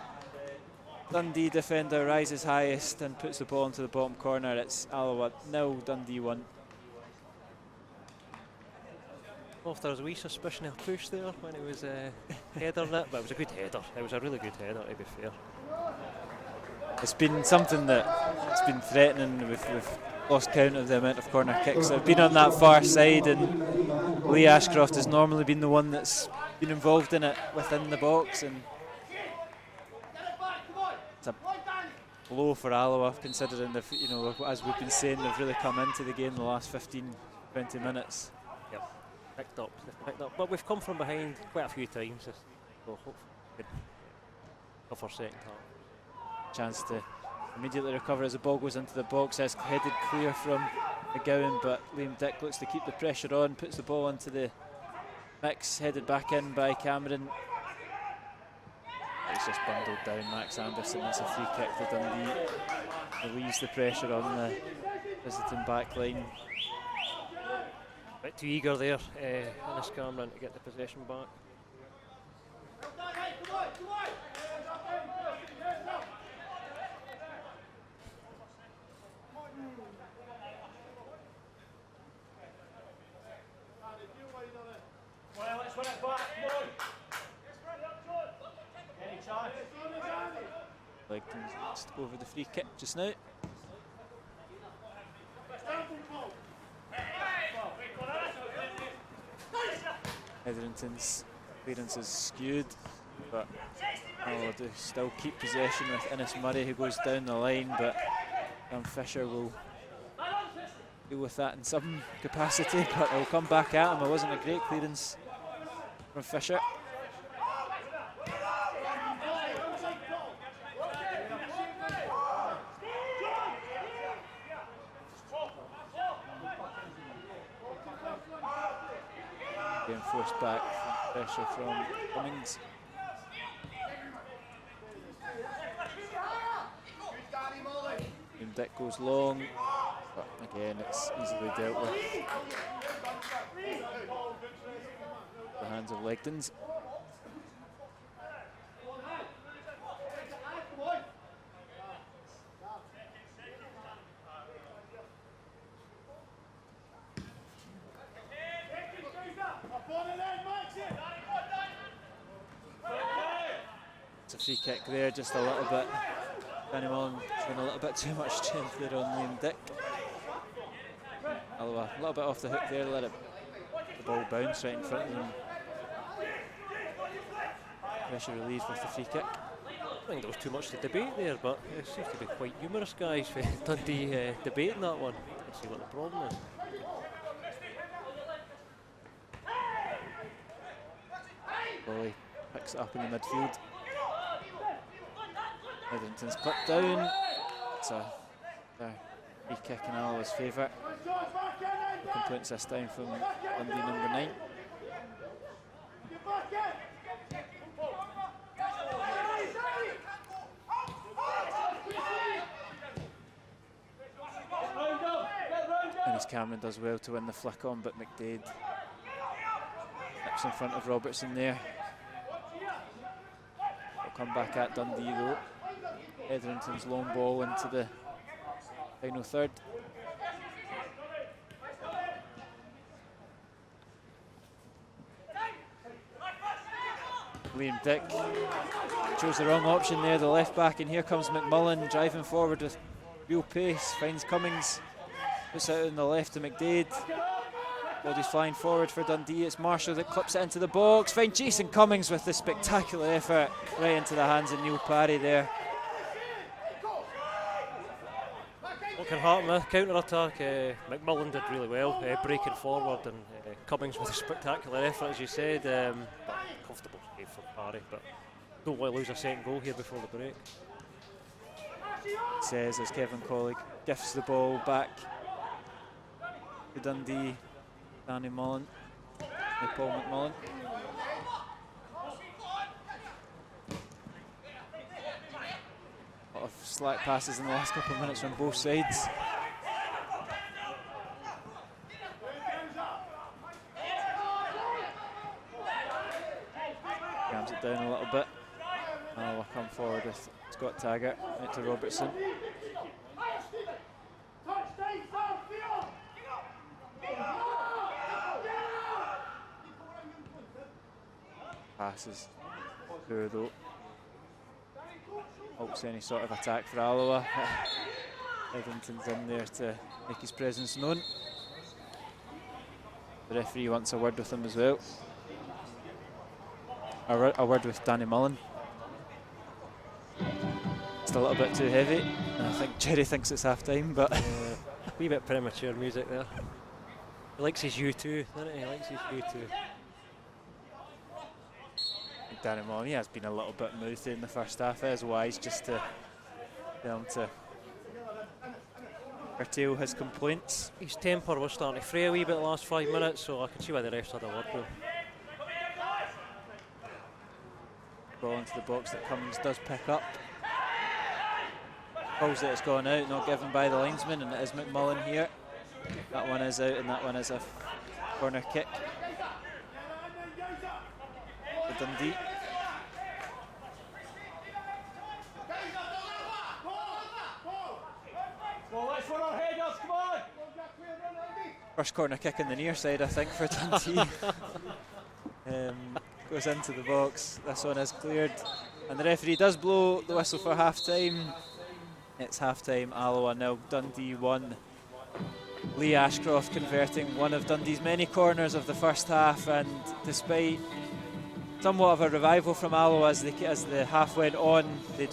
Dundee defender rises highest and puts the ball into the bottom corner. It's Alloa 0, Dundee 1. Well, if there was a wee suspicion of a push there when it was headering it, but it was a good header. It was a really good header, to be fair. It's been something that's been threatening. We've lost count of the amount of corner kicks that have been on that far side, and Lee Ashcroft has normally been the one that's been involved in it within the box, and it's a blow for Alloa, considering as we've been saying, they've really come into the game the last 15-20 minutes. Picked up, but we've come from behind quite a few times, so hopefully we can go for second half. Chance to immediately recover as the ball goes into the box. It's headed clear from McGowan, but Liam Dick looks to keep the pressure on, puts the ball into the mix, headed back in by Cameron. It's just bundled down Max Anderson. It's a free kick to Dundee. Relieves the pressure on the visiting back line. Bit too eager there, Innes Cameron, to get the possession back. Well, let's win it back, come on. Any chance? Like to go over the free kick just now. Hetherington's clearance is skewed, but Alloa do still keep possession with Innes Murray, who goes down the line, but Fisher will deal with that in some capacity, but it'll come back at him. It wasn't a great clearance from Fisher. Being forced back from pressure from Cummings. Dick goes long, but again it's easily dealt with. The hands of Legdons. It's a free kick there, just a little bit. Danny Mullen showing a little bit too much strength there on Liam Dick. Alloa a little bit off the hook there, let the ball bounce right in front of them. Pressure relieved with the free kick. I think there was too much to debate there, but it seems to be quite humorous, guys, for Dundee debating that one. Let's see what the problem is. Bolly picks it up in the midfield. Hetherington's clipped down. It's a free kick in Alloa's favour. Complaints this time from Dundee number 9. And as Cameron does well to win the flick on, but McDade nips in front of Robertson there. Will come back at Dundee though. Hetherington's long ball into the final third. Liam Dick chose the wrong option there, the left back, and here comes McMullen driving forward with real pace, finds Cummings, puts it out on the left to McDade. Body's flying forward for Dundee, it's Marshall that clips it into the box, finds Jason Cummings with the spectacular effort right into the hands of Neil Parry there. What can happen with counter-attack? McMullen did really well, breaking forward, and Cummings with a spectacular effort, as you said. But comfortable save for Parry, but don't want to lose a second goal here before the break. Says as Kevin Colleague gifts the ball back to Dundee, Danny Mullen, Paul McMullen. A lot of slack passes in the last couple of minutes from both sides. Jams it down a little bit. I'll come forward with Scott Taggart out to Robertson. Passes through though. Halts any sort of attack for Alloa. Hetherington's in there to make his presence known. The referee wants a word with him as well. A word with Danny Mullen. Just a little bit too heavy. And I think Jerry thinks it's half time, but A wee bit premature music there. He likes his U2, doesn't he? He likes his U2. Danny Mullen, he has been a little bit mouthy in the first half. It is wise just to tell him to curtail his complaints. His temper was starting to fray a wee bit the last 5 minutes, so I can see why the refs had a word with him. Ball into the box that Cummings does pick up. Calls that it's gone out, not given by the linesman, and it is McMullen here. That one is out, and that one is a corner kick for Dundee. First corner kick in the near side, I think, for Dundee. Goes into the box. This one is cleared, and the referee does blow the whistle for half time. It's half time. Alloa 0, Dundee 1. Lee Ashcroft converting one of Dundee's many corners of the first half, and despite somewhat of a revival from Alloa as the half went on, they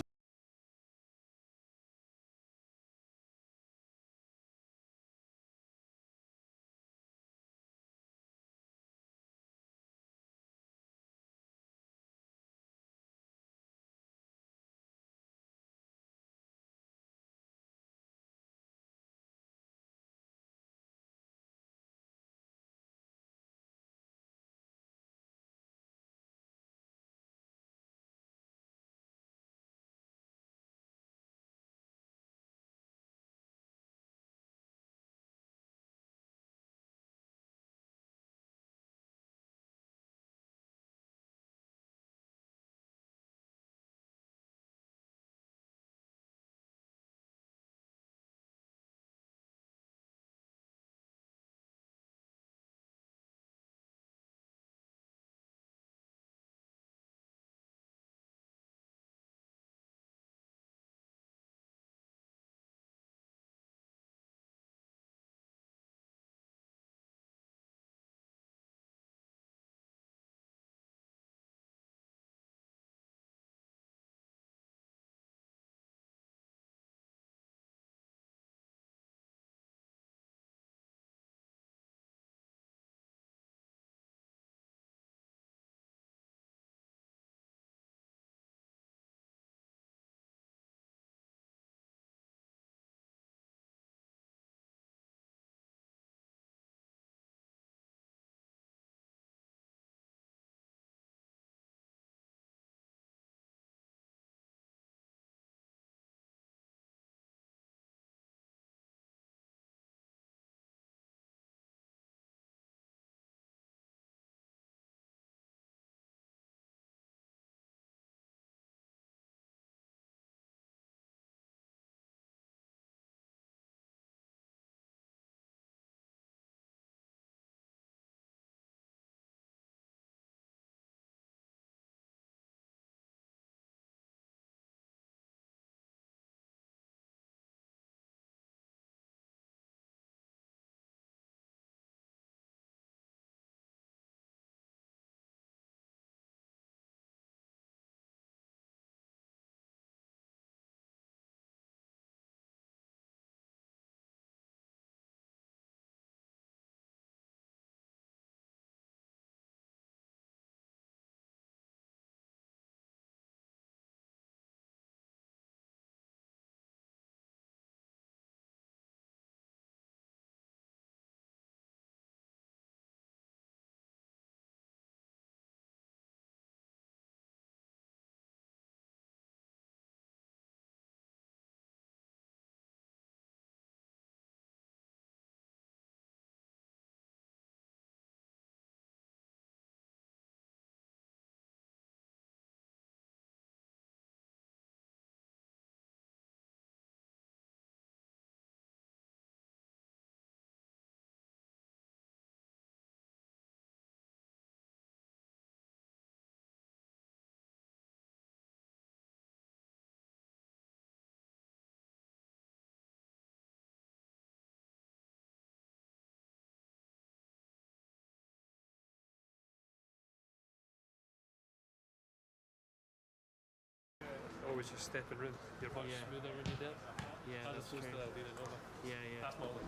always just stepping round. You're much Yeah. smoother when you do it. Yeah, As that's opposed true. to leaning over. Yeah, yeah. That's my only.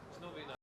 It's not been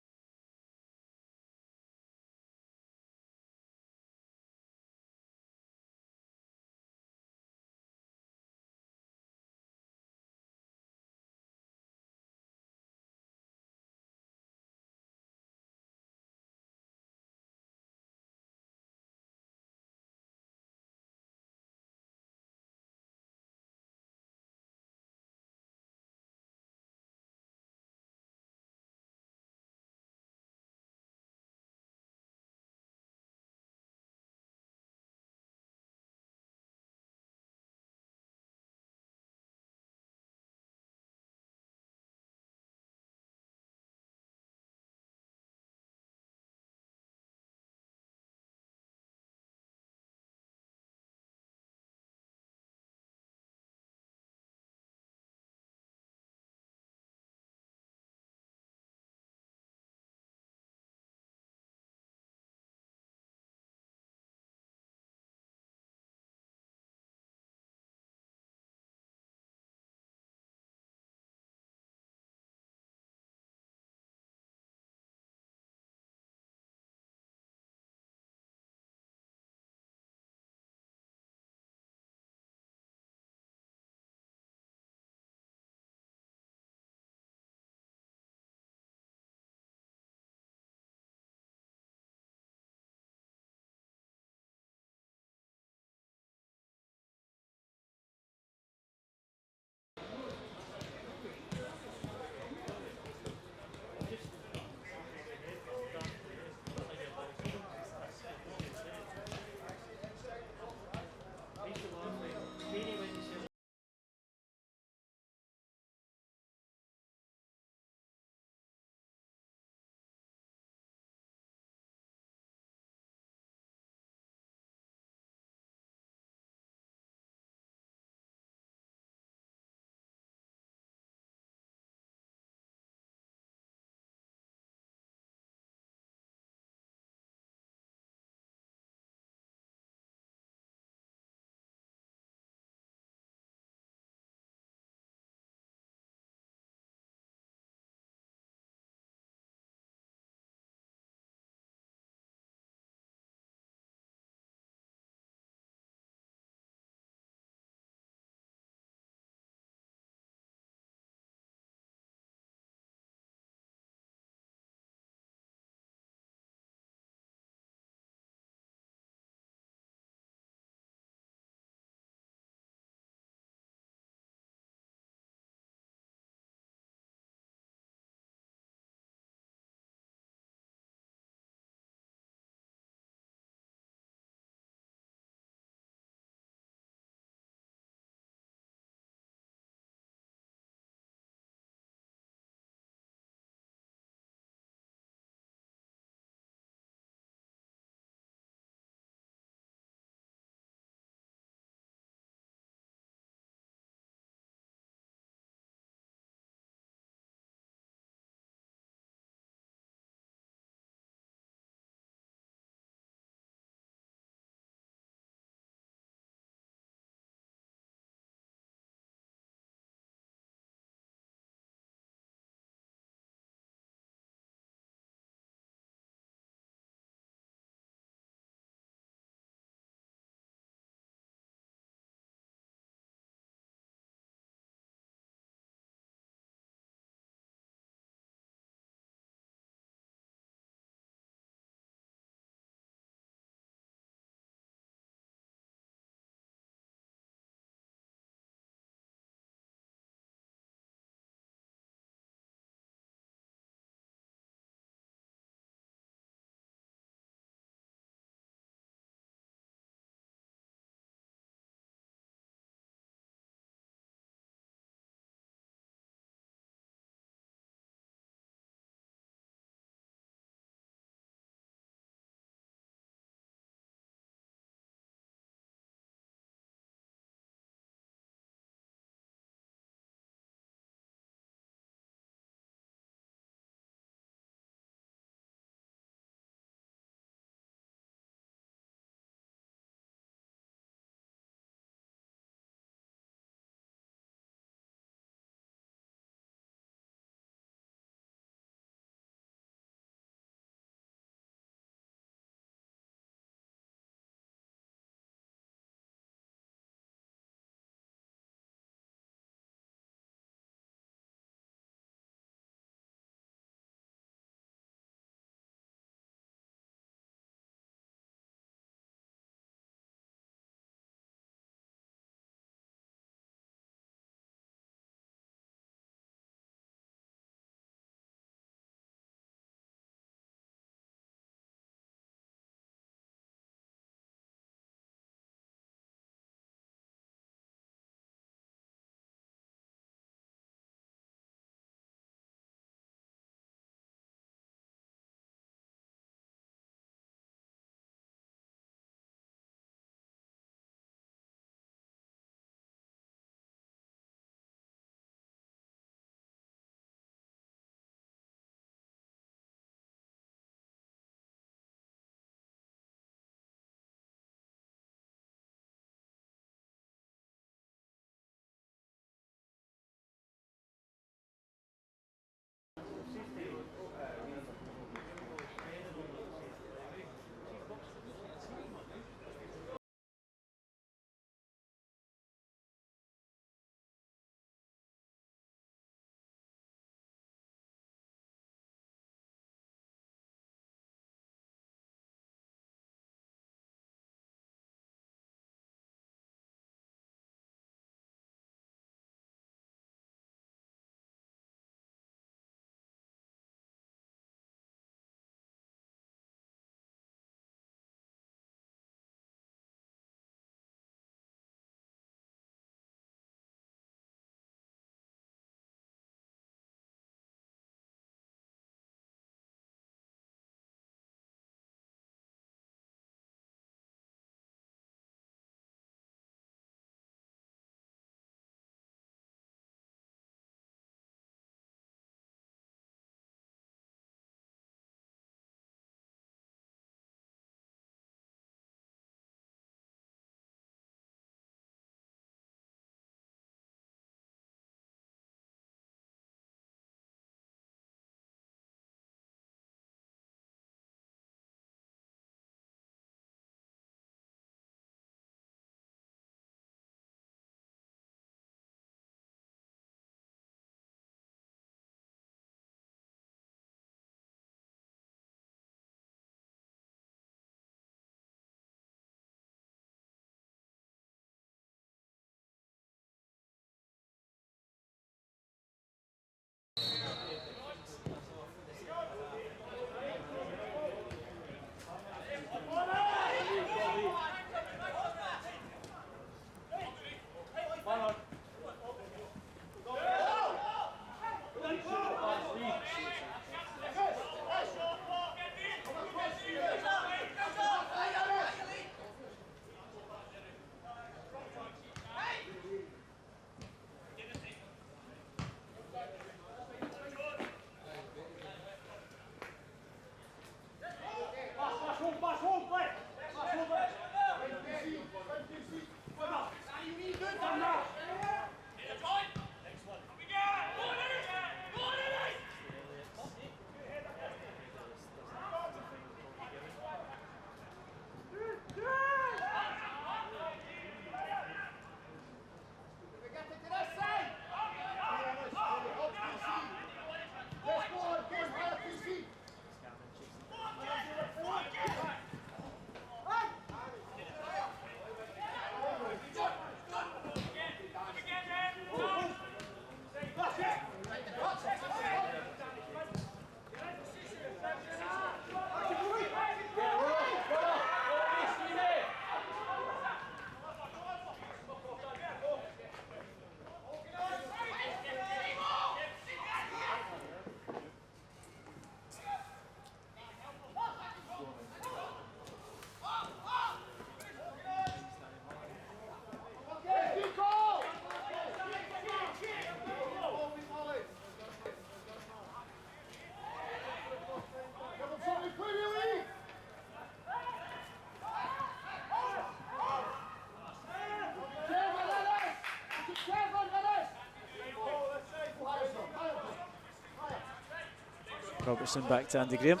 Robertson back to Andy Graham.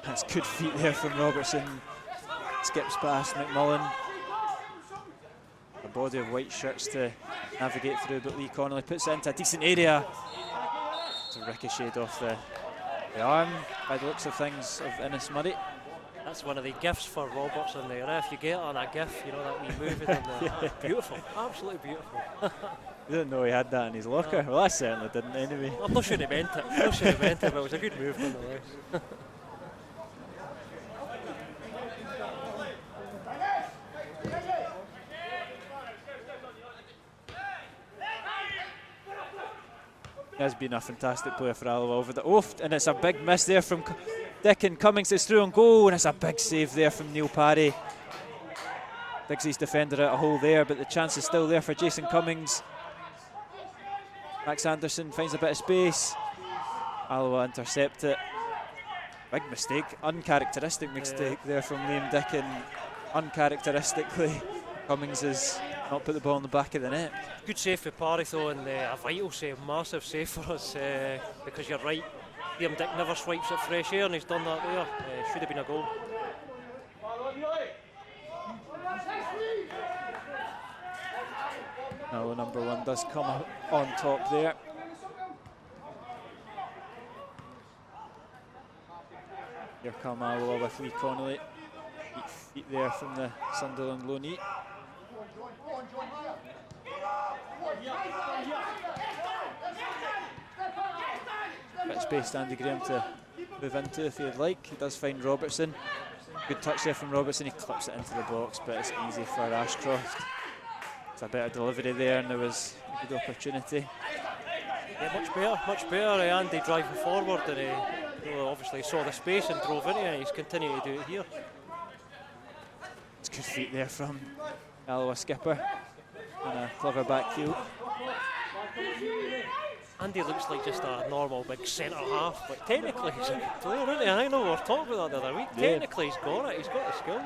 That's good feet there from Robertson. Skips past McMullen. A body of white shirts to navigate through, but Lee Connolly puts it into a decent area. It's a ricochet off the arm, by the looks of things, of Innes Murray. That's one of the gifts for Robertson there. If you get on a gif, you know, that wee movie in there. Beautiful, absolutely beautiful. I didn't know he had that in his locker. Well, I certainly didn't anyway. I'm not sure he meant it. I'm not sure he meant it, but it was a good move nonetheless. He has been a fantastic player for Alloa over the oath, and it's a big miss there from Dick, and Cummings is through on goal, and it's a big save there from Neil Parry. Biggsy's defender out a hole there, but the chance is still there for Jason Cummings. Max Anderson finds a bit of space. Alloa intercept it. Big mistake, uncharacteristic mistake there from Liam Dick, and uncharacteristically Cummings has not put the ball in the back of the net. Good save for Parry though, and a vital save, massive save for us, because you're right, Liam Dick never swipes at fresh air, and he's done that there. Should have been a goal. Now number 1 does come on top there. Here come Alloa with Lee Connolly. Feet there from the Sunderland loanee. Bit of space to Andy Graham to move into if he'd like. He does find Robertson. Good touch there from Robertson. He clips it into the box, but it's easy for Ashcroft. It's a better delivery there, and there was a good opportunity. Yeah, much better. Andy driving forward, and he obviously saw the space and drove into it, and he's continuing to do it here. It's good feet there from Alloa skipper, and a clever back heel. Andy looks like just a normal big centre half, but technically he's a good player, isn't he? I know we were talking about that the other week. Yeah. Technically he's got it, he's got the skill.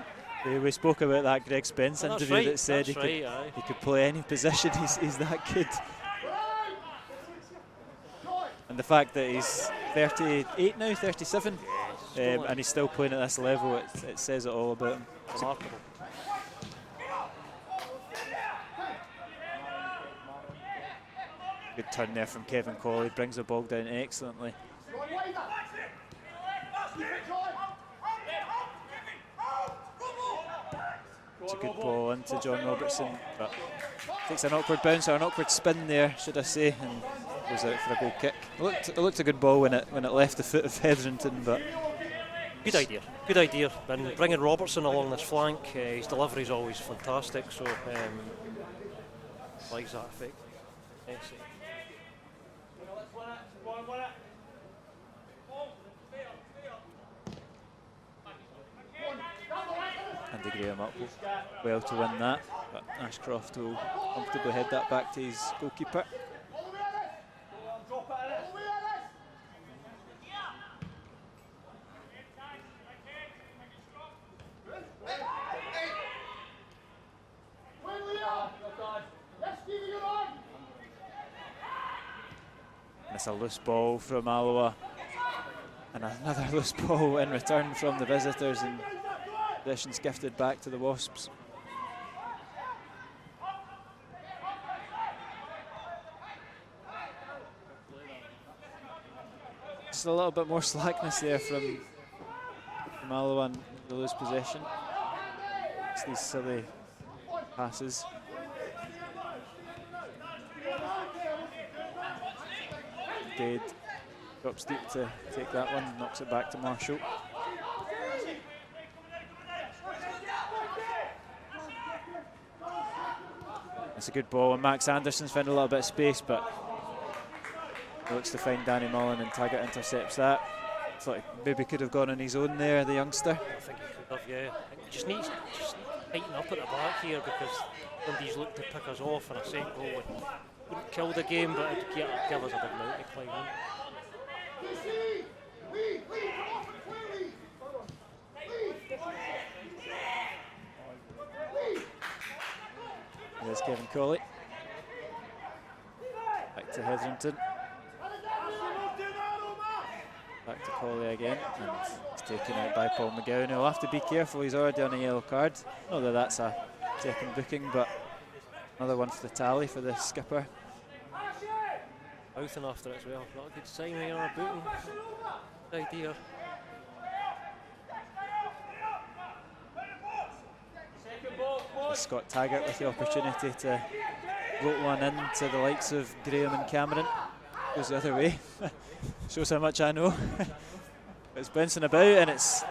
We spoke about that Greg Spence interview right, that said he could play any position. He's that good. And the fact that he's 38 now, 37, and he's still playing at this level, it says it all about him. Remarkable. Good turn there from Kevin Colley, brings the ball down excellently. It's a good ball into John Robertson, but takes an awkward bounce or an awkward spin there, should I say, and goes out for a goal kick. It looked a good ball when it left the foot of Hetherington, but good idea. And bringing Robertson along this flank, his delivery is always fantastic. So likes that effect. Excellent. Andy Graham up well to win that, but Ashcroft will comfortably head that back to his goalkeeper. And it's a loose ball from Alloa, and another loose ball in return from the visitors, and possession's gifted back to the Wasps. Just a little bit more slackness there from Alloa and the loose possession. It's these silly passes. Dade drops deep to take that one, knocks it back to Marshall. It's a good ball, and Max Anderson's found a little bit of space, but he looks to find Danny Mullen, and Taggart intercepts that. Thought he maybe could have gone on his own there, the youngster. I think he could have, yeah. Just needs to tighten up at the back here, because Dundee's looked to pick us off, and a second goal wouldn't kill the game, but it'd give us a big amount to climb in. There's Kevin Colley. to Hetherington. Back to Colley again, and he's taken out by Paul McGowan. He'll have to be careful, he's already on a yellow card. Not that that's a second booking, but another one for the tally for the skipper. Mouthing after it as well. Not a good sign when you're on a booting. Good idea. Scott Taggart with the opportunity to float one in to the likes of Graham and Cameron. Goes the other way. Shows how much I know. It's bouncing about, and it's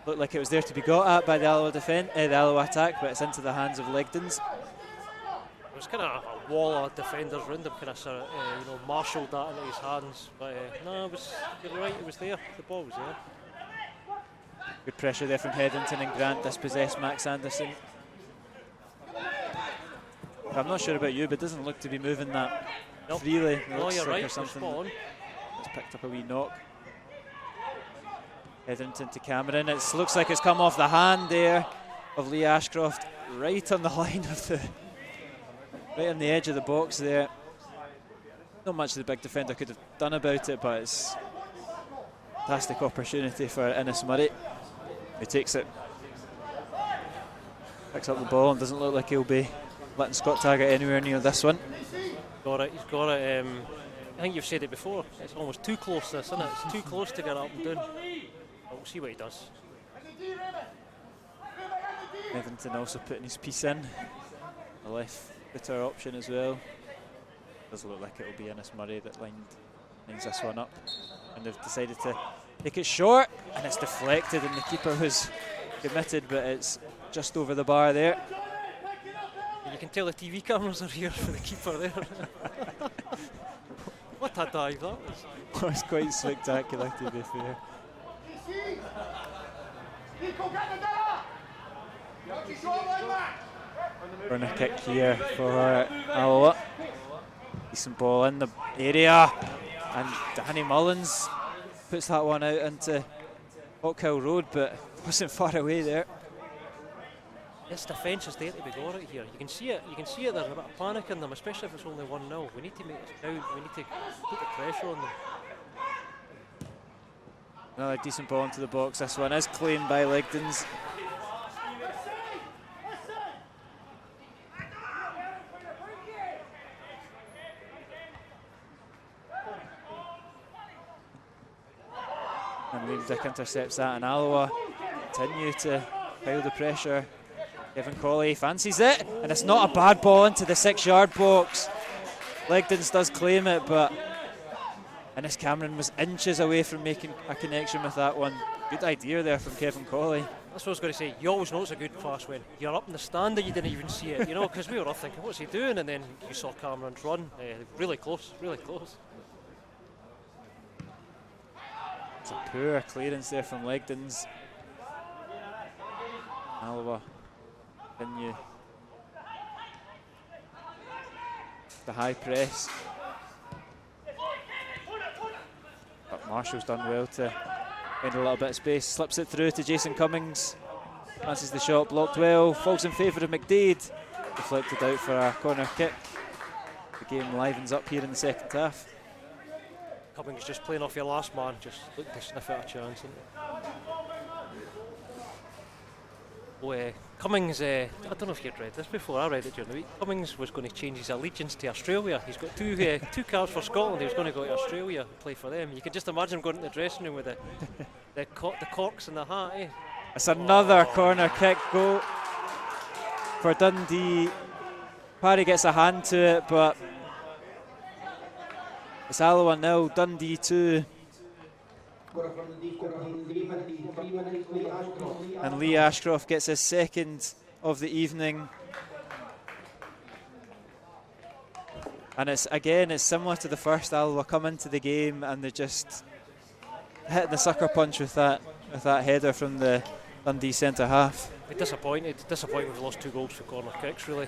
looked like it was there to be got at by the Alloa the Alloa attack, but it's into the hands of Legdons. It was kind of a wall of defenders around him, kind of marshalled that into his hands. But no, it was, you're right, it was there. The ball was there. Good pressure there from Hetherington, and Grant dispossessed Max Anderson. I'm not sure about you, but it doesn't look to be moving that freely. It looks you're like right, there's something that's picked up a wee knock. Hetherington to Cameron. It looks like it's come off the hand there of Lee Ashcroft, right on the line of the, right on the edge of the box there. Not much the big defender could have done about it, but it's a fantastic opportunity for Innes Murray. He takes it, picks up the ball, and doesn't look like he'll be letting Scott Taggart anywhere near this one. Got it, he's got it. I think you've said it before, it's almost too close, this, isn't it? It's too close to get up and down. But we'll see what he does. Hetherington also putting his piece in. A left footer option as well. Doesn't look like it'll be Innes Murray that lines this one up. And they've decided to take it short, and it's deflected, and the keeper was committed, but it's just over the bar there. You can tell the TV cameras are here for the keeper there. What a dive that was. It was quite spectacular, to be fair. Corner kick here for Alloa. Decent ball in the area, and Danny Mullins puts that one out into Hawkhill Road, but wasn't far away there. This defence is there to be got out here. You can see it. There's a bit of panic in them, especially if it's only 1-0. We need to make this count. We need to put the pressure on them. Another decent ball into the box. This one is claimed by Legdons. And Liam Dick intercepts that, and Alloa continue to pile the pressure. Kevin Colley fancies it, and it's not a bad ball into the 6-yard box. Legdons does claim it, but Innes Cameron was inches away from making a connection with that one. Good idea there from Kevin Colley. That's what I was going to say. You always know it's a good pass when you're up in the stand and you didn't even see it, because we were all thinking, what's he doing? And then you saw Cameron's run. Really close, really close. It's a poor clearance there from Legdons. Alloa continue the high press. But Marshall's done well to find a little bit of space. Slips it through to Jason Cummings. Fancies the shot, blocked well. Falls in favour of McDade. Deflected out for a corner kick. The game livens up here in the second half. Cummings just playing off your last man, just looking to sniff out a chance. Cummings, I don't know if you'd read this before, I read it during the week. Cummings was going to change his allegiance to Australia. He's got two cards for Scotland, he was going to go to Australia and play for them. You could just imagine him going into the dressing room with the corks and the hat. Eh? It's another corner kick goal for Dundee. Parry gets a hand to it, but it's Alloa 0, Dundee 2. And Lee Ashcroft gets his second of the evening. And it's similar to the first. Alloa come into the game and they just hit the sucker punch with that header from the Dundee centre half. Disappointed we've lost 2 goals for corner kicks, really.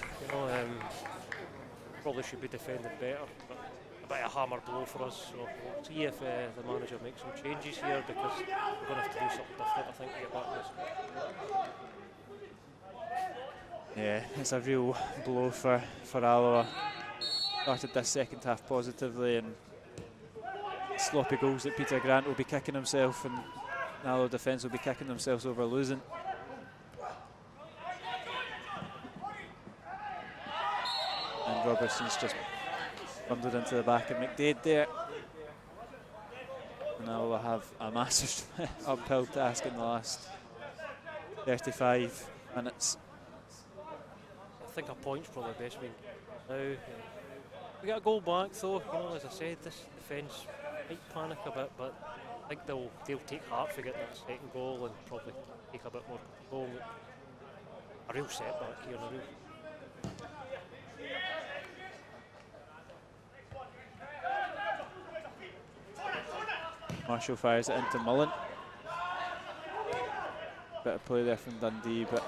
Probably should be defended better. But a bit of a hammer blow for us, so we'll see if the manager makes some changes here, because we're going to have to do something different, I think, to get back to this. Yeah, it's a real blow for Alloa. started this second half positively, and sloppy goals that Peter Grant will be kicking himself, and Alloa defence will be kicking themselves over losing. And Robertson's just bundled into the back of McDade there. And Alloa have a massive uphill task in the last 35 minutes. I think a point's probably best we now. We got a goal back though, you know, as I said, this defence might panic a bit, but I think they'll take heart for getting that second goal and probably take a bit more control. A real setback here, a real. Marshall fires it into Mullen. Bit of play there from Dundee, but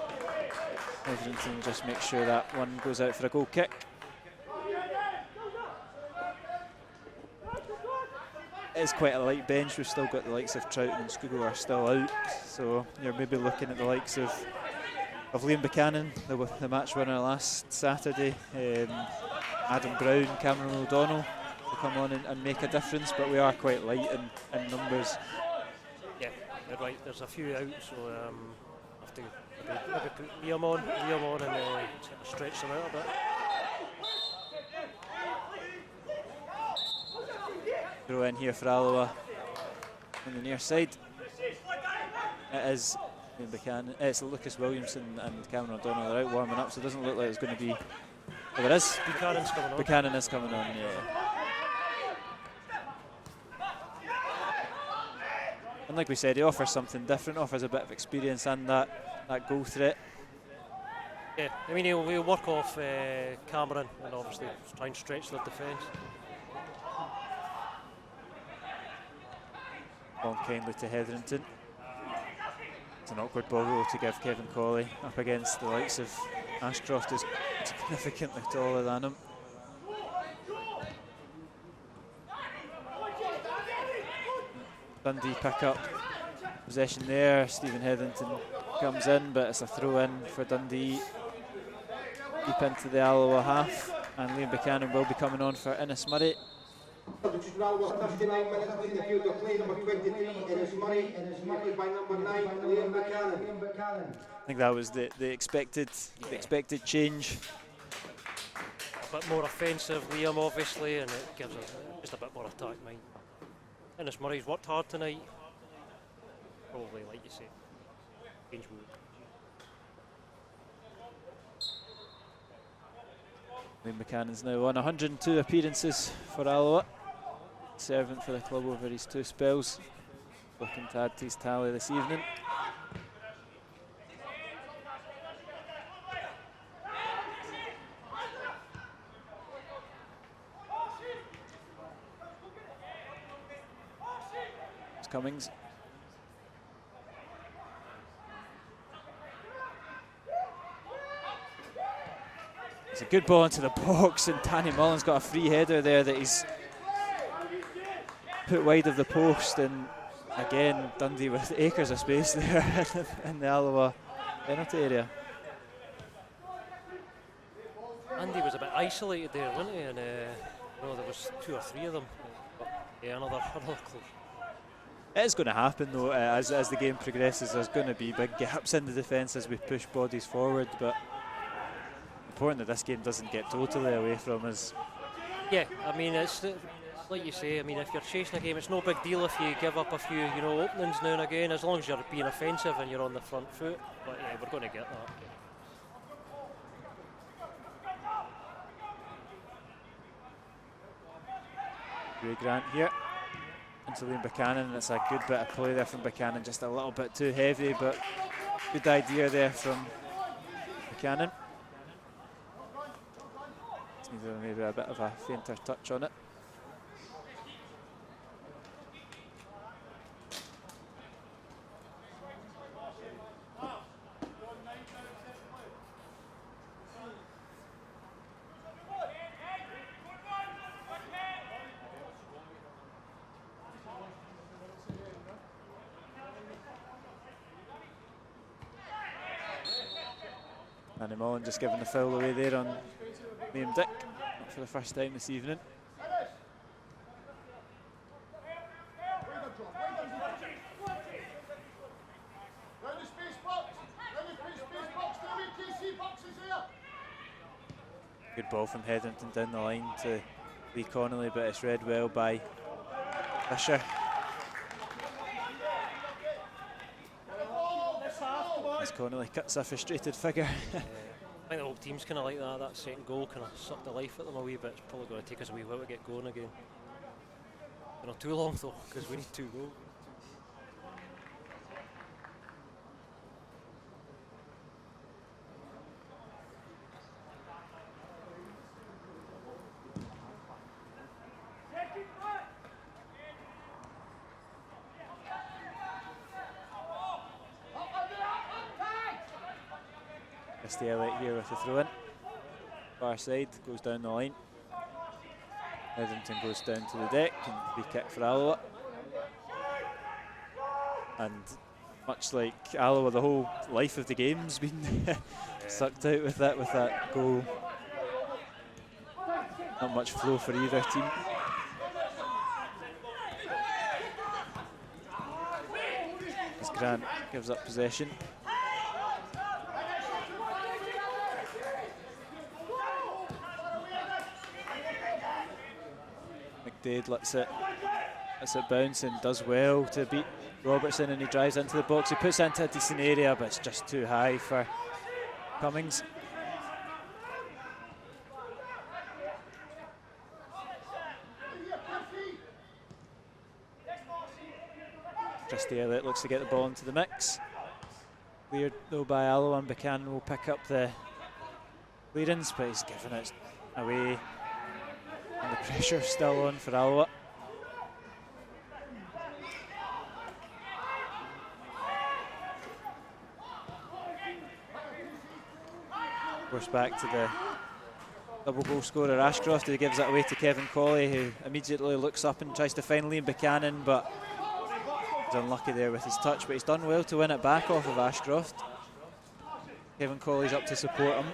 Hetherington just makes sure that one goes out for a goal kick. It is quite a light bench. We've still got the likes of Troughton and Scuggle are still out, so you're maybe looking at the likes of Liam Buchanan, the match winner last Saturday, Adam Brown, Cameron O'Donnell to come on and make a difference, but we are quite light in numbers. Yeah, you're right, there's a few out, so have to maybe put Liam on and stretch them out a bit. Throw in here for Alloa on the near side. It is Buchanan, it's Lucas Williamson and Cameron O'Donnell are out warming up, so it doesn't look like it's going to be. Oh, there is. Buchanan's coming on. Buchanan is coming on, yeah. And like we said, he offers something different, offers a bit of experience and that goal threat. Yeah, I mean he'll work off Cameron and obviously try and stretch their defence. Ball kindly to Hetherington. It's an awkward ball roll to give Kevin Colley up against the likes of Ashcroft, who's significantly taller than him. Dundee pick up possession there. Stephen Hetherington comes in, but it's a throw in for Dundee deep into the Alloa half, and Liam Buchanan will be coming on for Innes Murray. 39 minutes in the field of play, number 23, Innes Murray by number 9, Liam Buchanan. I think that was the expected change. A bit more offensive, Liam obviously, and it gives us just a bit more attack mind. Innes Murray's worked hard tonight. Probably, like you say, change move. Liam Buchanan's now on 102 appearances for Alloa. Servant for the club over his 2 spells. Looking to add to his tally this evening. It's Cummings. It's a good ball into the box, and Danny Mullen's got a free header there that he's put wide of the post, and again Dundee with acres of space there in the Alloa penalty area. Andy was a bit isolated there, wasn't he? And there was 2 or 3 of them. But yeah, another close. It is going to happen though, as the game progresses. There's going to be big gaps in the defence as we push bodies forward, but important that this game doesn't get totally away from us. Yeah, I mean it's like you say. I mean if you're chasing a game, it's no big deal if you give up a few, openings now and again, as long as you're being offensive and you're on the front foot. But yeah, we're going to get that. Ray Grant here into Liam Buchanan, and it's a good bit of play there from Buchanan, just a little bit too heavy, but good idea there from Buchanan. Needed maybe a bit of a fainter touch on it. Danny Mullen just giving the foul away there on Liam Dick. for the first time this evening. Good ball from Hetherington down the line to Lee Connolly, but it's read well by Fisher. As Connolly cuts a frustrated figure. I think the whole team's kind of like that. That second goal kind of sucked the life at them a wee bit. It's probably going to take us a wee while to get going again. But not too long though, because we need 2 goals. Christie Elliott here with the throw in. Far side, goes down the line. Hetherington goes down to the deck and free kick for Alloa. And much like Alloa, the whole life of the game's been sucked out with that goal. Not much flow for either team. As Grant gives up possession. McDade lets it bounce and does well to beat Robertson, and he drives into the box. He puts it into a decent area, but it's just too high for Cummings. Christie Elliott looks to get the ball into the mix. Cleared though by Alloa, and Buchanan will pick up the clearance, but he's given it away. And the pressure still on for Alloa. Course back to the double goal scorer Ashcroft, who gives it away to Kevin Colley, who immediately looks up and tries to find Liam Buchanan, but he's unlucky there with his touch, but he's done well to win it back off of Ashcroft. Kevin Colley's up to support him.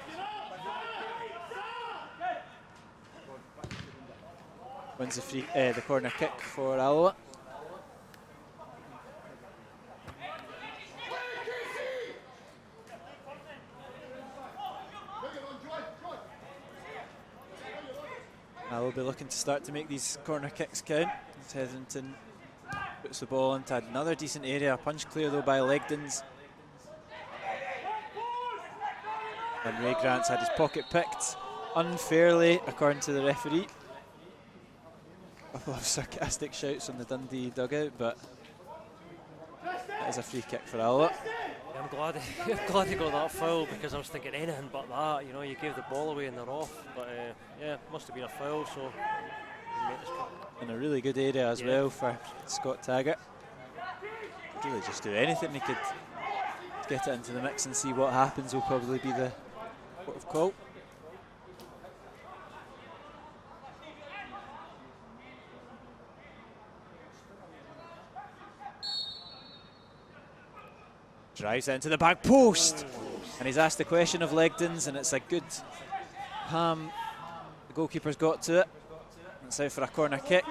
Wins the corner kick for Alloa. Alloa will be looking to start to make these corner kicks count. As Hetherington puts the ball into another decent area. Punch clear though by Legdons. And Ray Grant's had his pocket picked unfairly, according to the referee. A couple of sarcastic shouts on the Dundee dugout, but that is a free kick for Alloa. Yeah, I'm glad he got that foul, because I was thinking anything but that. You know, you gave the ball away and they're off, but yeah, must have been a foul. So he made this kick. In a really good area as well for Scott Taggart. Could really just do anything. He could get it into the mix and see what happens. Will probably be the port of call. Drives it into the back post, and he's asked the question of Legdons, and it's a good ham. The goalkeeper's got to it. It's out for a corner kick.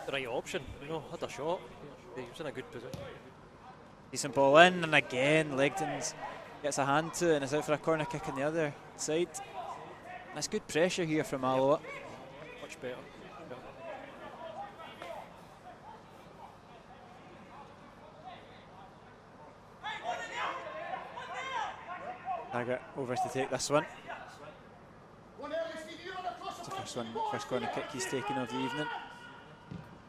The right option, you know, had a shot. He was in a good position. Decent ball in, and again Legdons gets a hand to it, and it's out for a corner kick on the other side. That's good pressure here from Alloa. Much better. Taggart over to take this one. It's the first corner kick he's taken of the evening.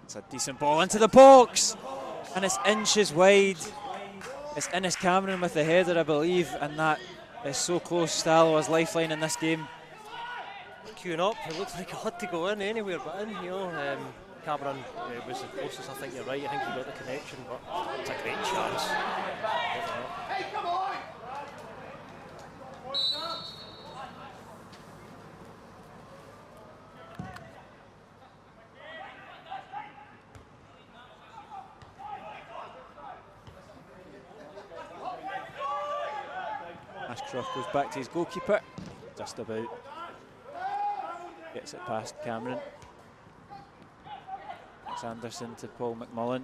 It's a decent ball into the box, and it's inches wide. It's Innes Cameron with the header, I believe, and that is so close to Alloa's lifeline in this game. Queuing up, it looked like it had to go in anywhere but in, you know. Cameron was the closest. I think you're right. I think he got the connection, but it's a great chance. Hey, come on! Ashcroft goes back to his goalkeeper. just about. Gets it past Cameron. It's Anderson to Paul McMullen.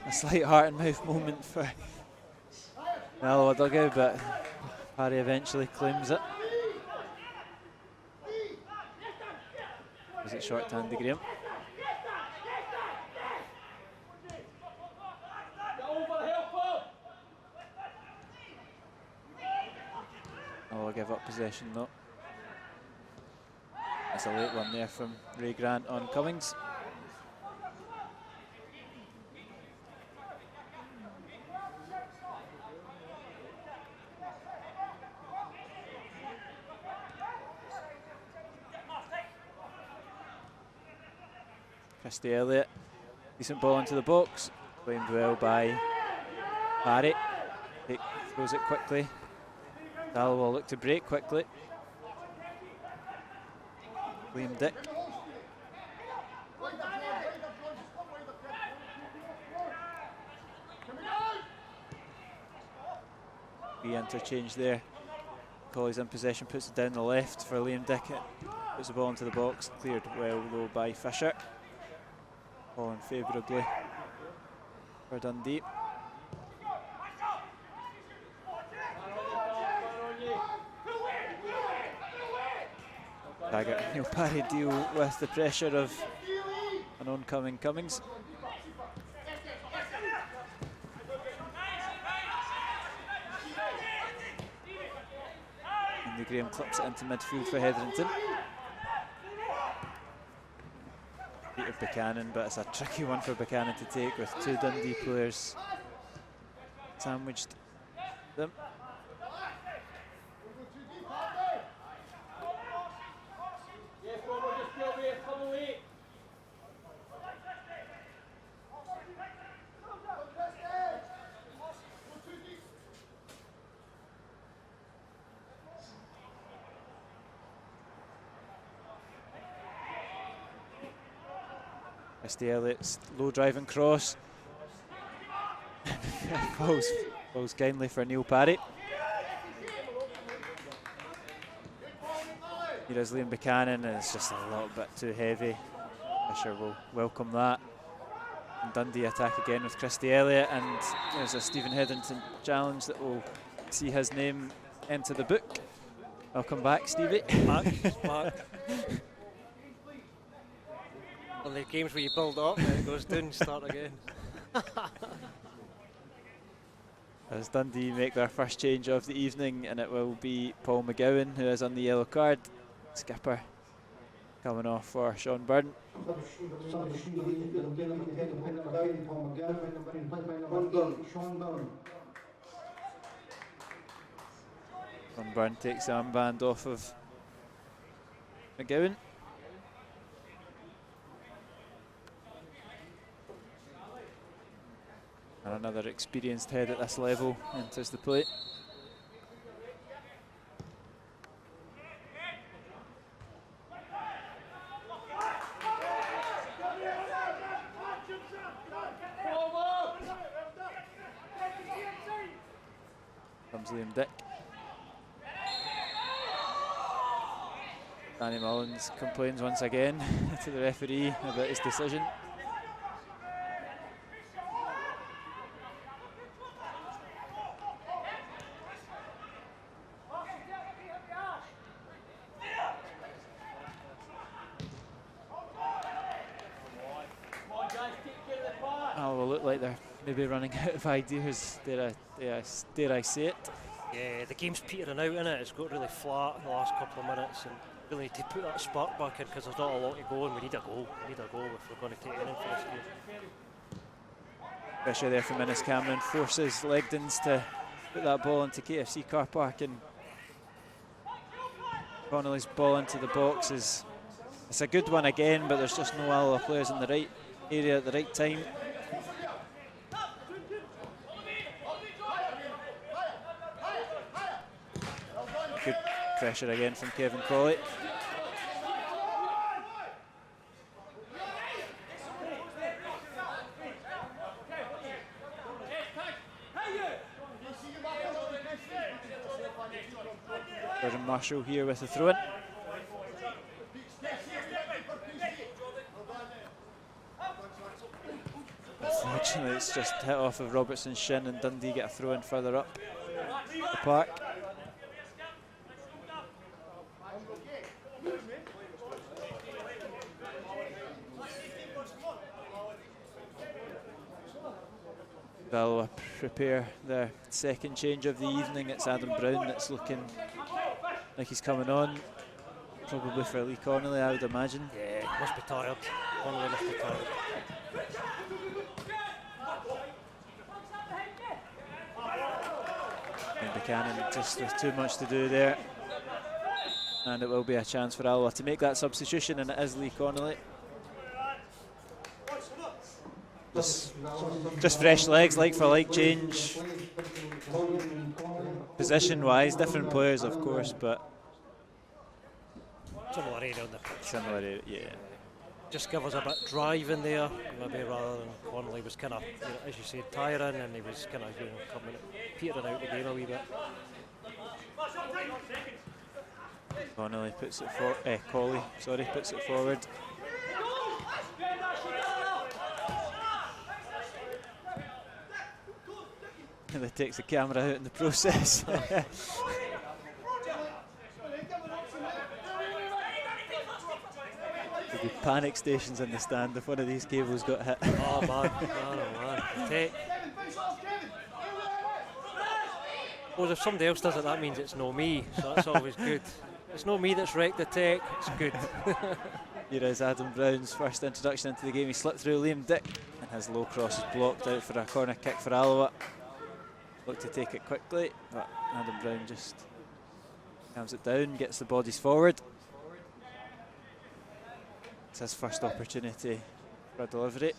A slight heart and mouth moment for the Alloa dugout, but Parry eventually claims it. Is it short to Andy Graham? Alloa give up possession though. It's a late one there from Ray Grant on Cummings. Christy Elliott, decent ball into the box, claimed well by Barry. He throws it quickly. Alloa will look to break quickly. Liam Dick. We interchange there. Colley's in possession, puts it down the left for Liam Dick. Puts the ball into the box, cleared well though by Fisher. Falling favourably for Dundee. Taggart and Neil Parry deal with the pressure of an oncoming Cummings. Andy Graham clips it into midfield for Hetherington. Peter Buchanan, but it's a tricky one for Buchanan to take with two Dundee players sandwiched them. Christy Elliott's low driving cross. falls kindly for Neil Parry. Here's Liam Buchanan, and it's just a little bit too heavy. Fisher will welcome that. And Dundee attack again with Christy Elliott, and there's a Stephen Hetherington challenge that will see his name enter the book. Welcome back, Stevie. Back. One of the games where you build up and it goes down, start again. As Dundee make their first change of the evening, and it will be Paul McGowan who is on the yellow card. Skipper coming off for Sean Byrne. Sean Byrne takes the armband off of McGowan. And another experienced head at this level enters the plate. Comes Liam Dick. Danny Mullins complains once again to the referee about his decision. Like they're maybe running out of ideas, dare I say it. Yeah, the game's petering out, innit? It's got really flat in the last couple of minutes, and really need to put that spark back in because there's not a lot to go, and we need a goal. We need a goal if we're going to take anything for this game. Pressure there from Innes Cameron forces Legdons to put that ball into KFC car park, and Connolly's ball into the box is it's a good one again, but there's just no Alloa players in the right area at the right time. Good pressure again from Kevin Colley. Gordon Marshall here with the throw-in. Unfortunately, it's just hit off of Robertson's shin, and Dundee get a throw-in further up the park. Alloa prepare their second change of the evening. It's Adam Brown that's looking like he's coming on. Probably for Lee Connolly, I would imagine. Yeah, he must be tired. Connolly must be tired. And Buchanan just with too much to do there. And it will be a chance for Alloa to make that substitution, and it is Lee Connolly. Just fresh legs, like for like change. Position wise, different players of course, but Similar area on the pitch. similar area, yeah. Just give us a bit drive in there, maybe rather than Connolly was kind of, you know, as you said, tiring, and he was kind of, you know, coming, petering out the game a wee bit. Connolly puts it for Colley, sorry, puts it forward. And it takes the camera out in the process. There'll be panic stations in the stand if one of these cables got hit. Oh man, man. Take. Well, if somebody else does it, that means it's no me, so that's always good. It's no me that's wrecked the tech, it's good. Here is Adam Brown's first introduction into the game. He slipped through Liam Dick, and his low cross is blocked out for a corner kick for Alloa. Look to take it quickly, but Adam Brown just calms it down, gets the bodies forward. It's his first opportunity for a delivery.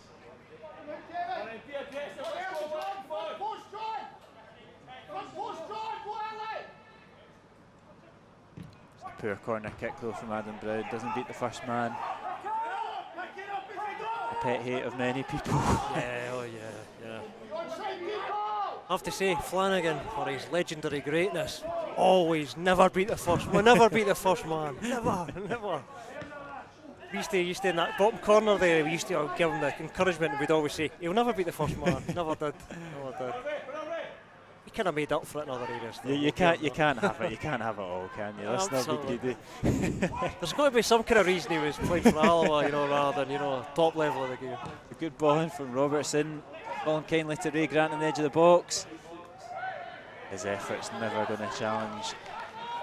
It's a poor corner kick though from Adam Brown, doesn't beat the first man. A pet hate of many people. Yeah, oh yeah. I have to say, Flanagan, for his legendary greatness, always never beat the first man. Never beat the first man. Never. We used to in that bottom corner there, we used to give him the encouragement, and we'd always say, he'll never beat the first man. Never did. He kind of made up for it in other areas. You can't have it. You can't have it all, can you? That's not greedy. There's got to be some kind of reason he was playing for Alloa, you know, rather than, you know, top level of the game. A good ball in from Robertson. Balling kindly to Ray Grant on the edge of the box. His effort's never going to challenge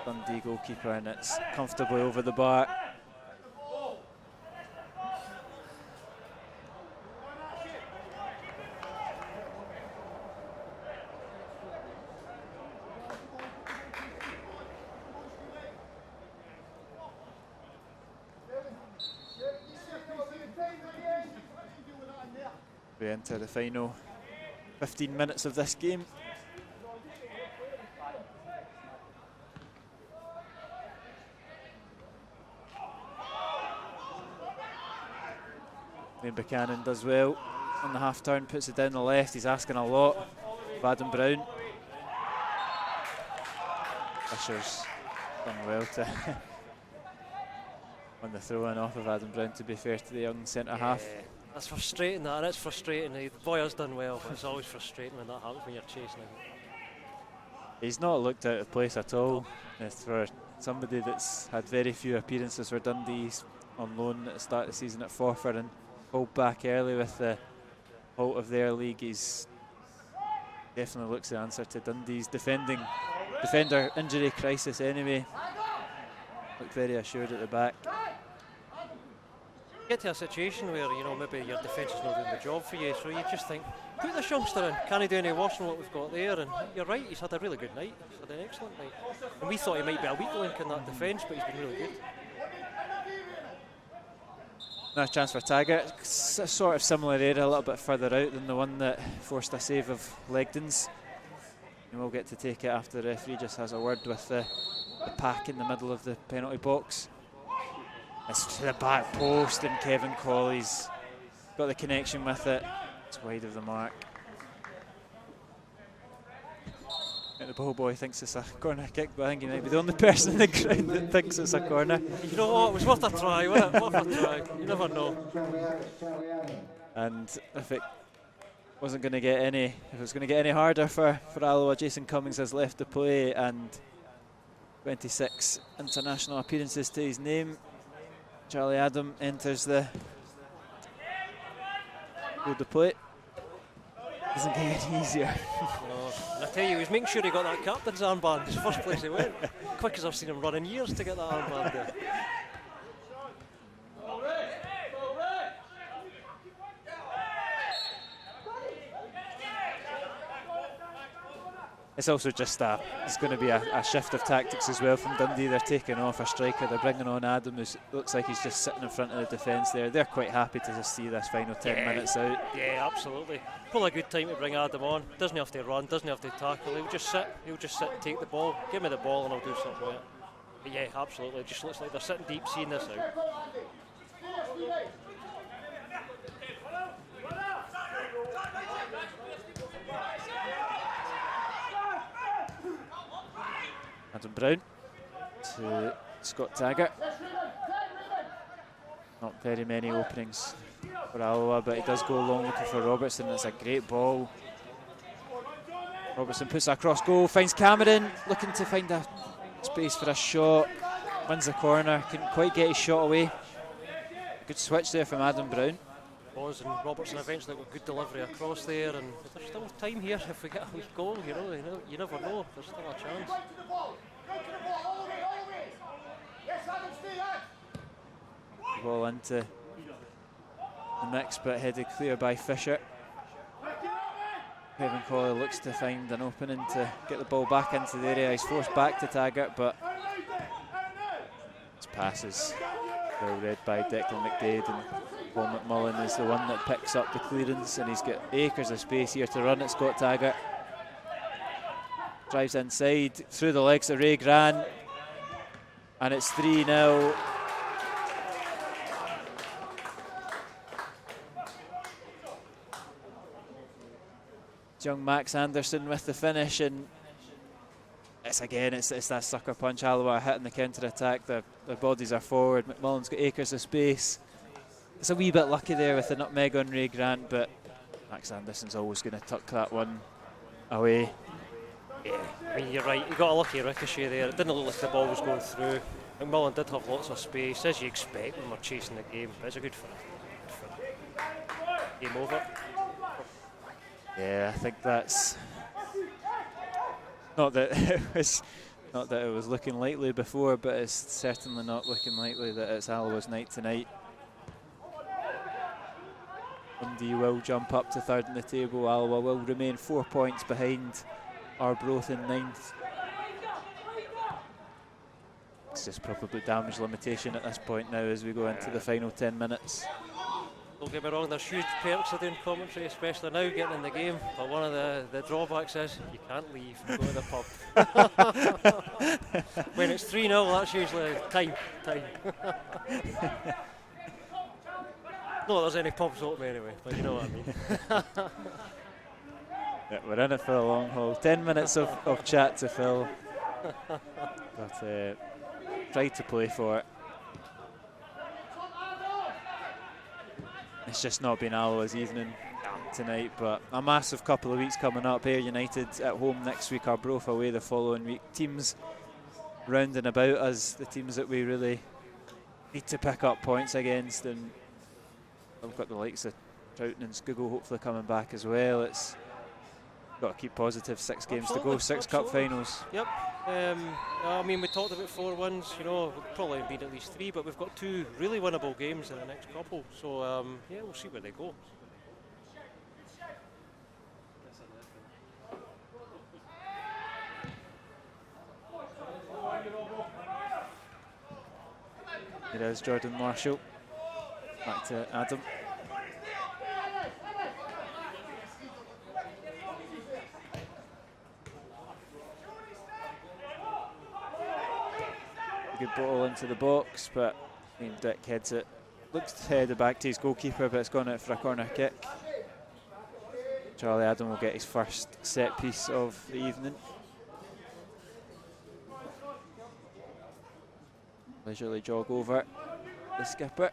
Dundee goalkeeper, and it's comfortably over the bar. We enter the final 15 minutes of this game. Wayne Buchanan does well on the half turn, puts it down the left. He's asking a lot of Adam Brown. Fisher's done well to on the throw in off of Adam Brown, to be fair to the young centre half. That's frustrating, that. It's frustrating. The boy has done well, but it's always frustrating when that happens when you're chasing him. He's not looked out of place at all. It's for somebody that's had very few appearances for Dundee on loan at the start of the season at Forfar and pulled back early with the halt of their league. He's definitely looks the answer to Dundee's defender injury crisis anyway. Looked very assured at the back. Get to a situation where, you know, maybe your defence is not doing the job for you, so you just think, put this youngster in, can he do any worse than what we've got there? And you're right, he's had a really good night, he's had an excellent night. And we thought he might be a weak link in that defence, but he's been really good. Another chance for Taggart. It's a sort of similar area, a little bit further out than the one that forced a save of Legdon's. And we'll get to take it after the referee just has a word with the pack in the middle of the penalty box. It's to the back post, and Kevin Colley's got the connection with it. It's wide of the mark. The ball boy thinks it's a corner kick, but I think he might be the only person in the ground that thinks it's a corner. You know what? It was worth a try, wasn't it? Worth a try. You never know. And if it wasn't going to get any, if it was going to get any harder for Alloa, Jason Cummings has left the play, and 26 international appearances to his name. Charlie Adam enters the play. Doesn't get any easier. No. And I tell you, he was making sure he got that captain's armband. It's the first place he went. Quick as I've seen him run in years to get that armband there. It's also just it's going to be a shift of tactics as well from Dundee. They're taking off a striker, they're bringing on Adam, who looks like he's just sitting in front of the defence there. They're quite happy to just see this final 10 minutes out. Yeah, absolutely. Probably a good time to bring Adam on. Doesn't have to run, doesn't have to tackle. He'll just sit and take the ball. Give me the ball and I'll do something with it. But yeah, absolutely. It just looks like they're sitting deep, seeing this out. Adam Brown to Scott Taggart. Not very many openings for Alloa, but he does go long looking for Robertson. It's a great ball. Robertson puts it across goal, finds Cameron, looking to find a space for a shot. Wins the corner, couldn't quite get his shot away. Good switch there from Adam Brown. And Robertson eventually got good delivery across there, and there's still time here if we get a wee goal, you never know, there's still a chance. Ball into the mix, but headed clear by Fisher. Kevin Colley looks to find an opening to get the ball back into the area. He's forced back to Taggart, but his passes well read by Declan McDade, and Paul McMullen is the one that picks up the clearance, and he's got acres of space here to run at Scott Taggart. Drives inside, through the legs of Ray Grant, and it's 3-0. Young Max Anderson with the finish, and it's that sucker punch. Alloa hitting the counter attack. Their bodies are forward. McMullen's got acres of space. It's a wee bit lucky there with the nutmeg on Ray Grant, but Max Anderson's always going to tuck that one away. Yeah, I mean, you're right. He got a lucky ricochet there. It didn't look like the ball was going through. McMullen did have lots of space, as you expect when we're chasing the game. But it's a good finish. Game over. Yeah, I think that's not that it was looking likely before, but it's certainly not looking likely that it's Alloa's night tonight. Dundee will jump up to third in the table. Alloa will remain 4 points behind Arbroath in ninth. It's just probably damage limitation at this point now as we go into the final 10 minutes. Don't get me wrong, there's huge perks of doing commentary, especially now getting in the game, but one of the drawbacks is you can't leave and go to the pub. When it's 3-0, that's usually time. Not that there's any pubs open anyway, but you know what I mean. Yeah, we're in it for a long haul. 10 minutes of chat to fill. But tried to play for it. It's just not been Alloa's evening tonight, but a massive couple of weeks coming up. Ayr United at home next week, Arbroath away the following week. Teams round and about us, the teams that we really need to pick up points against, and we've got the likes of Troughton and Scougall hopefully coming back as well. It's got to keep positive. 6 games to go, 6 cup finals. Yep. I mean, we talked about 4 wins, we'll probably need at least 3, but we've got 2 really winnable games in the next couple, so yeah, we'll see where they go. There is Jordan Marshall. Back to Adam. Good ball into the box, but Dick heads it. Looks to head it back to his goalkeeper, but it's gone out for a corner kick. Charlie Adam will get his first set piece of the evening. leisurely jog over the skipper.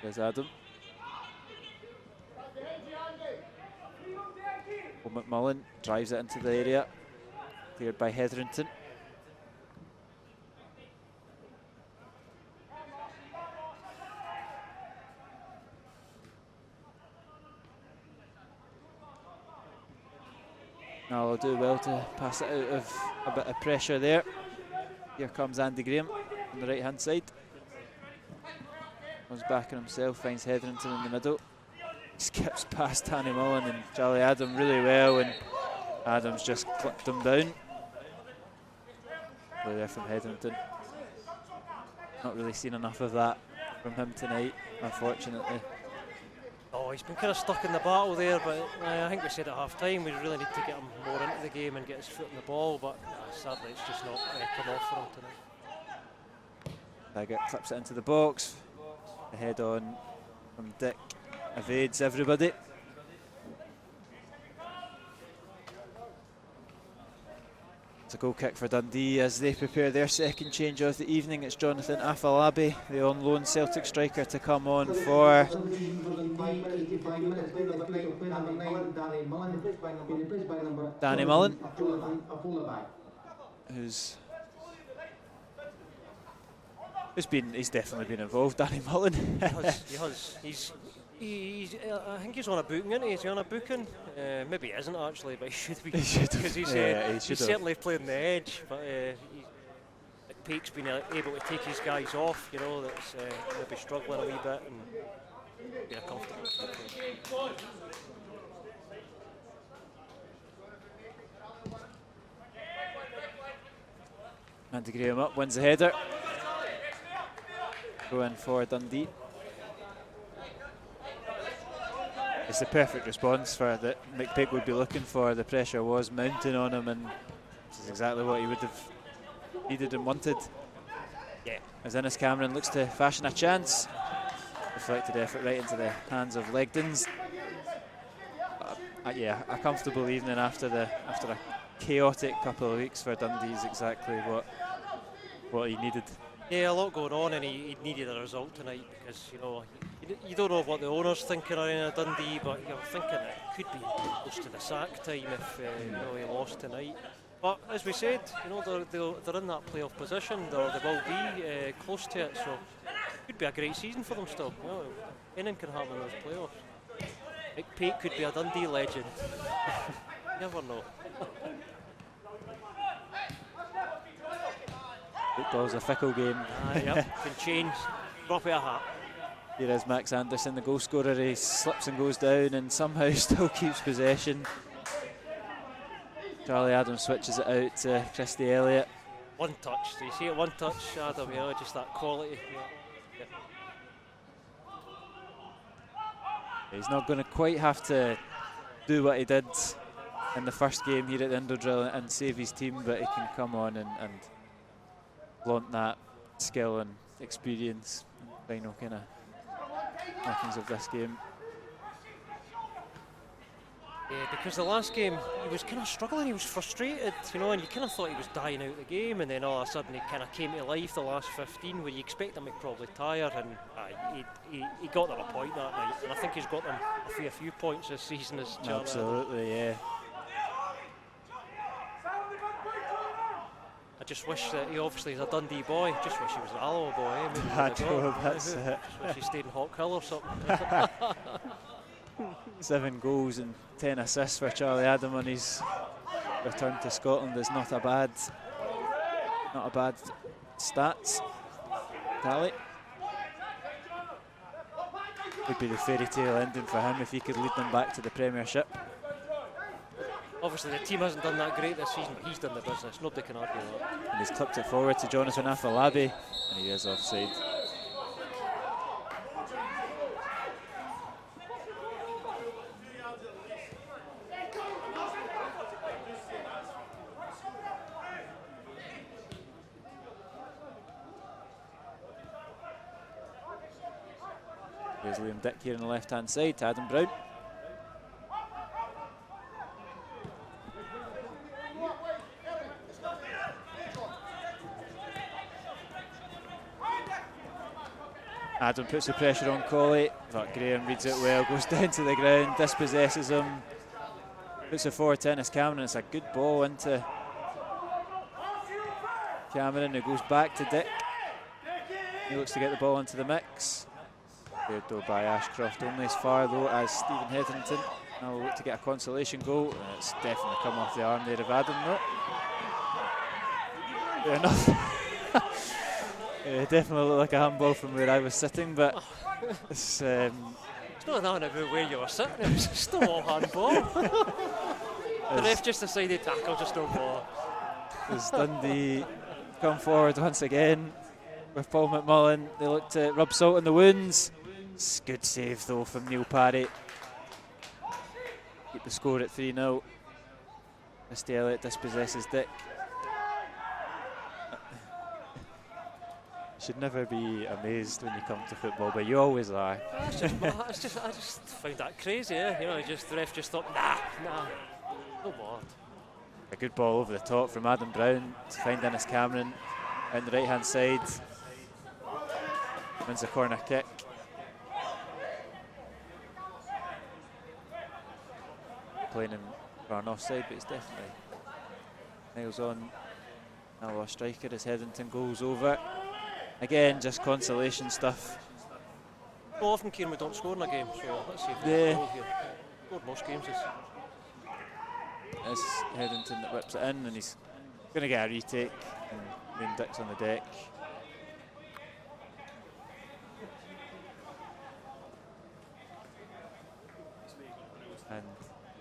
There's Adam. McMullen drives it into the area, cleared by Hetherington. Alloa do well to pass it out of a bit of pressure there. Here comes Andy Graham on the right hand side. Comes back on himself, finds Hetherington in the middle. Skips past Danny Mullen and Charlie Adam really well, and Adams just clipped him down. Play there from Hetherington. Not really seen enough of that from him tonight, unfortunately. Oh, he's been kind of stuck in the battle there, but I think we said at half time we really need to get him more into the game and get his foot in the ball, but sadly it's just not come off for him tonight. Baggett clips it into the box. The head on from Dick evades everybody. It's a goal kick for Dundee as they prepare their second change of the evening. It's Jonathan Afolabi, the on loan Celtic striker, to come on for Danny Mullen, who's definitely been involved. Danny Mullen. He has. I think he's on a booking, isn't he? Is he on a booking? Maybe he isn't actually, but he should be. Because he's certainly playing the edge. But Pake's been able to take his guys off, you know, that's maybe struggling a wee bit and be a comfortable. Andy Graham up, wins the header. Go in for Dundee. It's the perfect response for that McPake would be looking for. The pressure was mounting on him, and this is exactly what he would have needed and wanted. Yeah. As Innes Cameron looks to fashion a chance. Deflected effort right into the hands of Legdons. Yeah, a comfortable evening after a chaotic couple of weeks for Dundee is exactly what he needed. Yeah, a lot going on, and he needed a result tonight because, you know, you don't know what the owner's thinking in Dundee, but you're thinking it could be close to the sack time if he lost tonight. But as we said, you know, they're in that playoff position, they will be close to it, so it could be a great season for them still. You know, anything can happen in those playoffs. McPake could be a Dundee legend. You never know. Football's a fickle game. Yep, can change. Drop of a hat. Here is Max Anderson, the goal scorer. He slips and goes down and somehow still keeps possession. Charlie Adams switches it out to Christy Elliott. One touch, do you see it? One touch, Adam, you know, just that quality. Yeah. He's not going to quite have to do what he did in the first game here at the Indodrill and save his team, but he can come on and flaunt that skill and experience in the final kind of markings of this game. Yeah, because the last game he was kind of struggling, he was frustrated, you know, and you kind of thought he was dying out the game, and then all of a sudden he kind of came to life the last 15 where you expect him to probably tire, and he got them a point that night, and I think he's got them a few points this season as Charlie. Absolutely, yeah. I just wish that he obviously is a Dundee boy. Just wish he was an Alloa boy. Maybe That's it. Just wish he stayed in Hawk Hill or something. 7 goals and 10 assists for Charlie Adam on his return to Scotland is not a bad stats tally. Would be the fairy tale ending for him if he could lead them back to the Premiership. Obviously the team hasn't done that great this season, but he's done the business. Nobody can argue that. And he's clipped it forward to Jonathan Afolabi, and he is offside. There's Liam Dick here on the left-hand side to Adam Brown. Adam puts the pressure on Colley, but Graham reads it well, goes down to the ground, dispossesses him, puts it forward to Ennis Cameron. It's a good ball into Cameron, who goes back to Dick. He looks to get the ball into the mix. Good though by Ashcroft, only as far though as Stephen Hetherington. Now we'll look to get a consolation goal, and it's definitely come off the arm there of Adam. No. Fair enough. Yeah, definitely looked like a handball from where I was sitting, but it's not nothing about where you were sitting, it was just a handball. The ref just decided tackle, just no ball. As Dundee come forward once again with Paul McMullen, they look to rub salt in the wounds. It's good save though from Neil Parry. Keep the score at 3-0. Misty Elliott dispossesses Dick. You should never be amazed when you come to football, but you always are. I just find that crazy, yeah. You know, the ref just thought, nah, no ball. A good ball over the top from Adam Brown to find Ennis Cameron on the right hand side. Wins a corner kick. Playing him for an offside, but he's definitely nails on Alloa striker as Hetherington goes over. Again, just consolation stuff. Well, often, Kieran, we don't score in a game, so let's see if we Yeah. here. Scored most games. It's Hetherington that whips it in, and he's going to get a retake, and then Dick's on the deck. And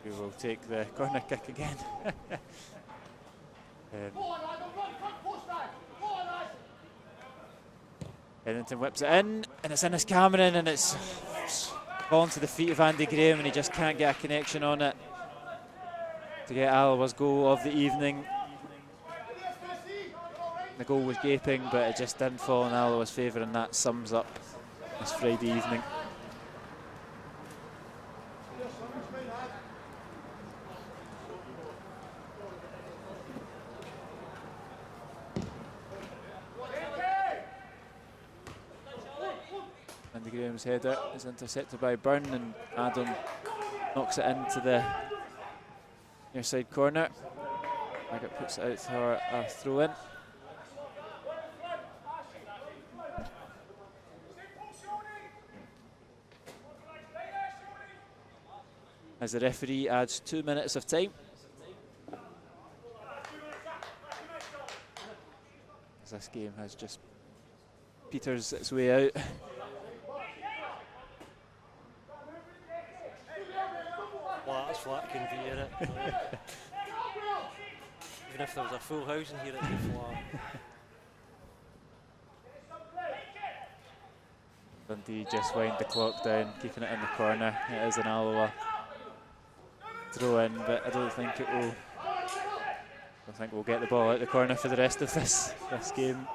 we will take the corner kick again. Hetherington whips it in, and it's Ennis Cameron, and it's fallen to the feet of Andy Graham, and he just can't get a connection on it to get Alloa's goal of the evening. The goal was gaping, but it just didn't fall in Alloa's favour, and that sums up this Friday evening. Andy Graham's header is intercepted by Byrne, and Adam knocks it into the near side corner. Maggott puts it out for a throw in. As the referee adds 2 minutes of time. As this game has just peters its way out. Well, that's flat can be in it. Even if there was a full house in here, it'd be flat. Dundee just wind the clock down, keeping it in the corner. It is an Alloa throw in, but I don't think we'll get the ball out the corner for the rest of this game.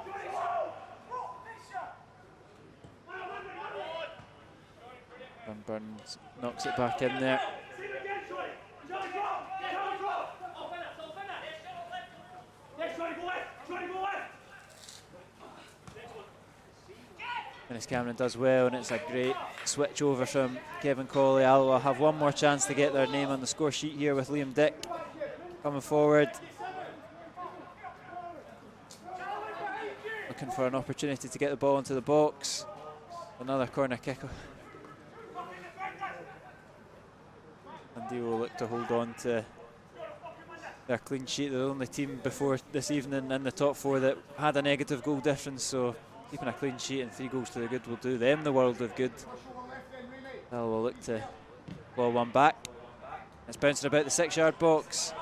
And Burns knocks it back in there. Ennis Cameron does well, and it's a great switch over from Kevin Colley. Alloa have one more chance to get their name on the score sheet here with Liam Dick coming forward, looking for an opportunity to get the ball into the box. Another corner kick, and they will look to hold on to their clean sheet. They're the only team before this evening in the top four that had a negative goal difference, so keeping a clean sheet and 3 goals to the good will do them the world of good. They'll look to ball one back. It's bouncing about the 6-yard box.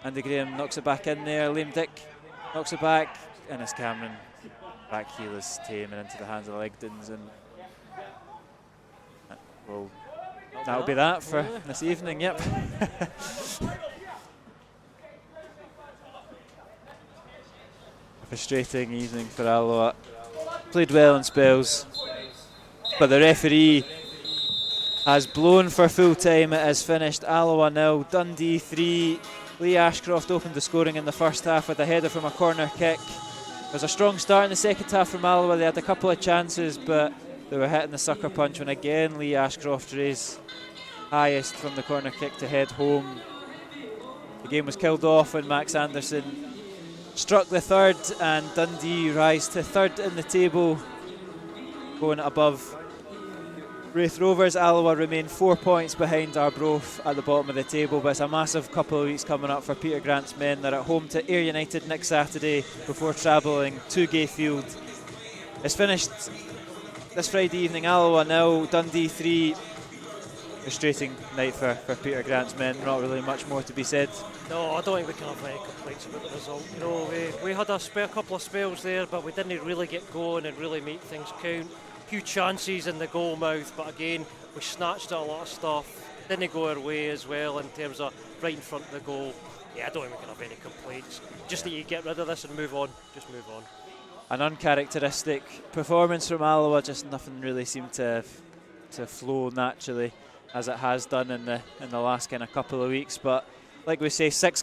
Andy Graham knocks it back in there. Liam Dick knocks it back. Ennis Cameron back heel is tame and into the hands of the Legdons, and that'll be that for this evening. Yep. Frustrating evening for Alloa. Played well in spells, but the referee has blown for full time. It has finished Alloa 0, Dundee 3. Lee Ashcroft opened the scoring in the first half with a header from a corner kick, was a strong start in the second half from Alloa. They had a couple of chances, but they were hitting the sucker punch when again Lee Ashcroft raised highest from the corner kick to head home. The game was killed off when Max Anderson struck the third, and Dundee rise to third in the table, going above Raith Rovers. Alloa remain 4 points behind Arbroath at the bottom of the table, but it's a massive couple of weeks coming up for Peter Grant's men. They're at home to Ayr United next Saturday before travelling to Gayfield. It's finished this Friday evening. Alloa 0, Dundee 3. Frustrating night for Peter Grant's men. Not really much more to be said. No, I don't think we can have any complaints about the result. You know, we had a couple of spells there, but we didn't really get going and really make things count. Few chances in the goal mouth, but again, we snatched at a lot of stuff. Didn't go our way as well in terms of right in front of the goal. Yeah, I don't think we can have any complaints. Just need to get rid of this and move on. Just move on. An uncharacteristic performance from Alloa. Just nothing really seemed to flow naturally as it has done in the last kind of couple of weeks. But like we say, 6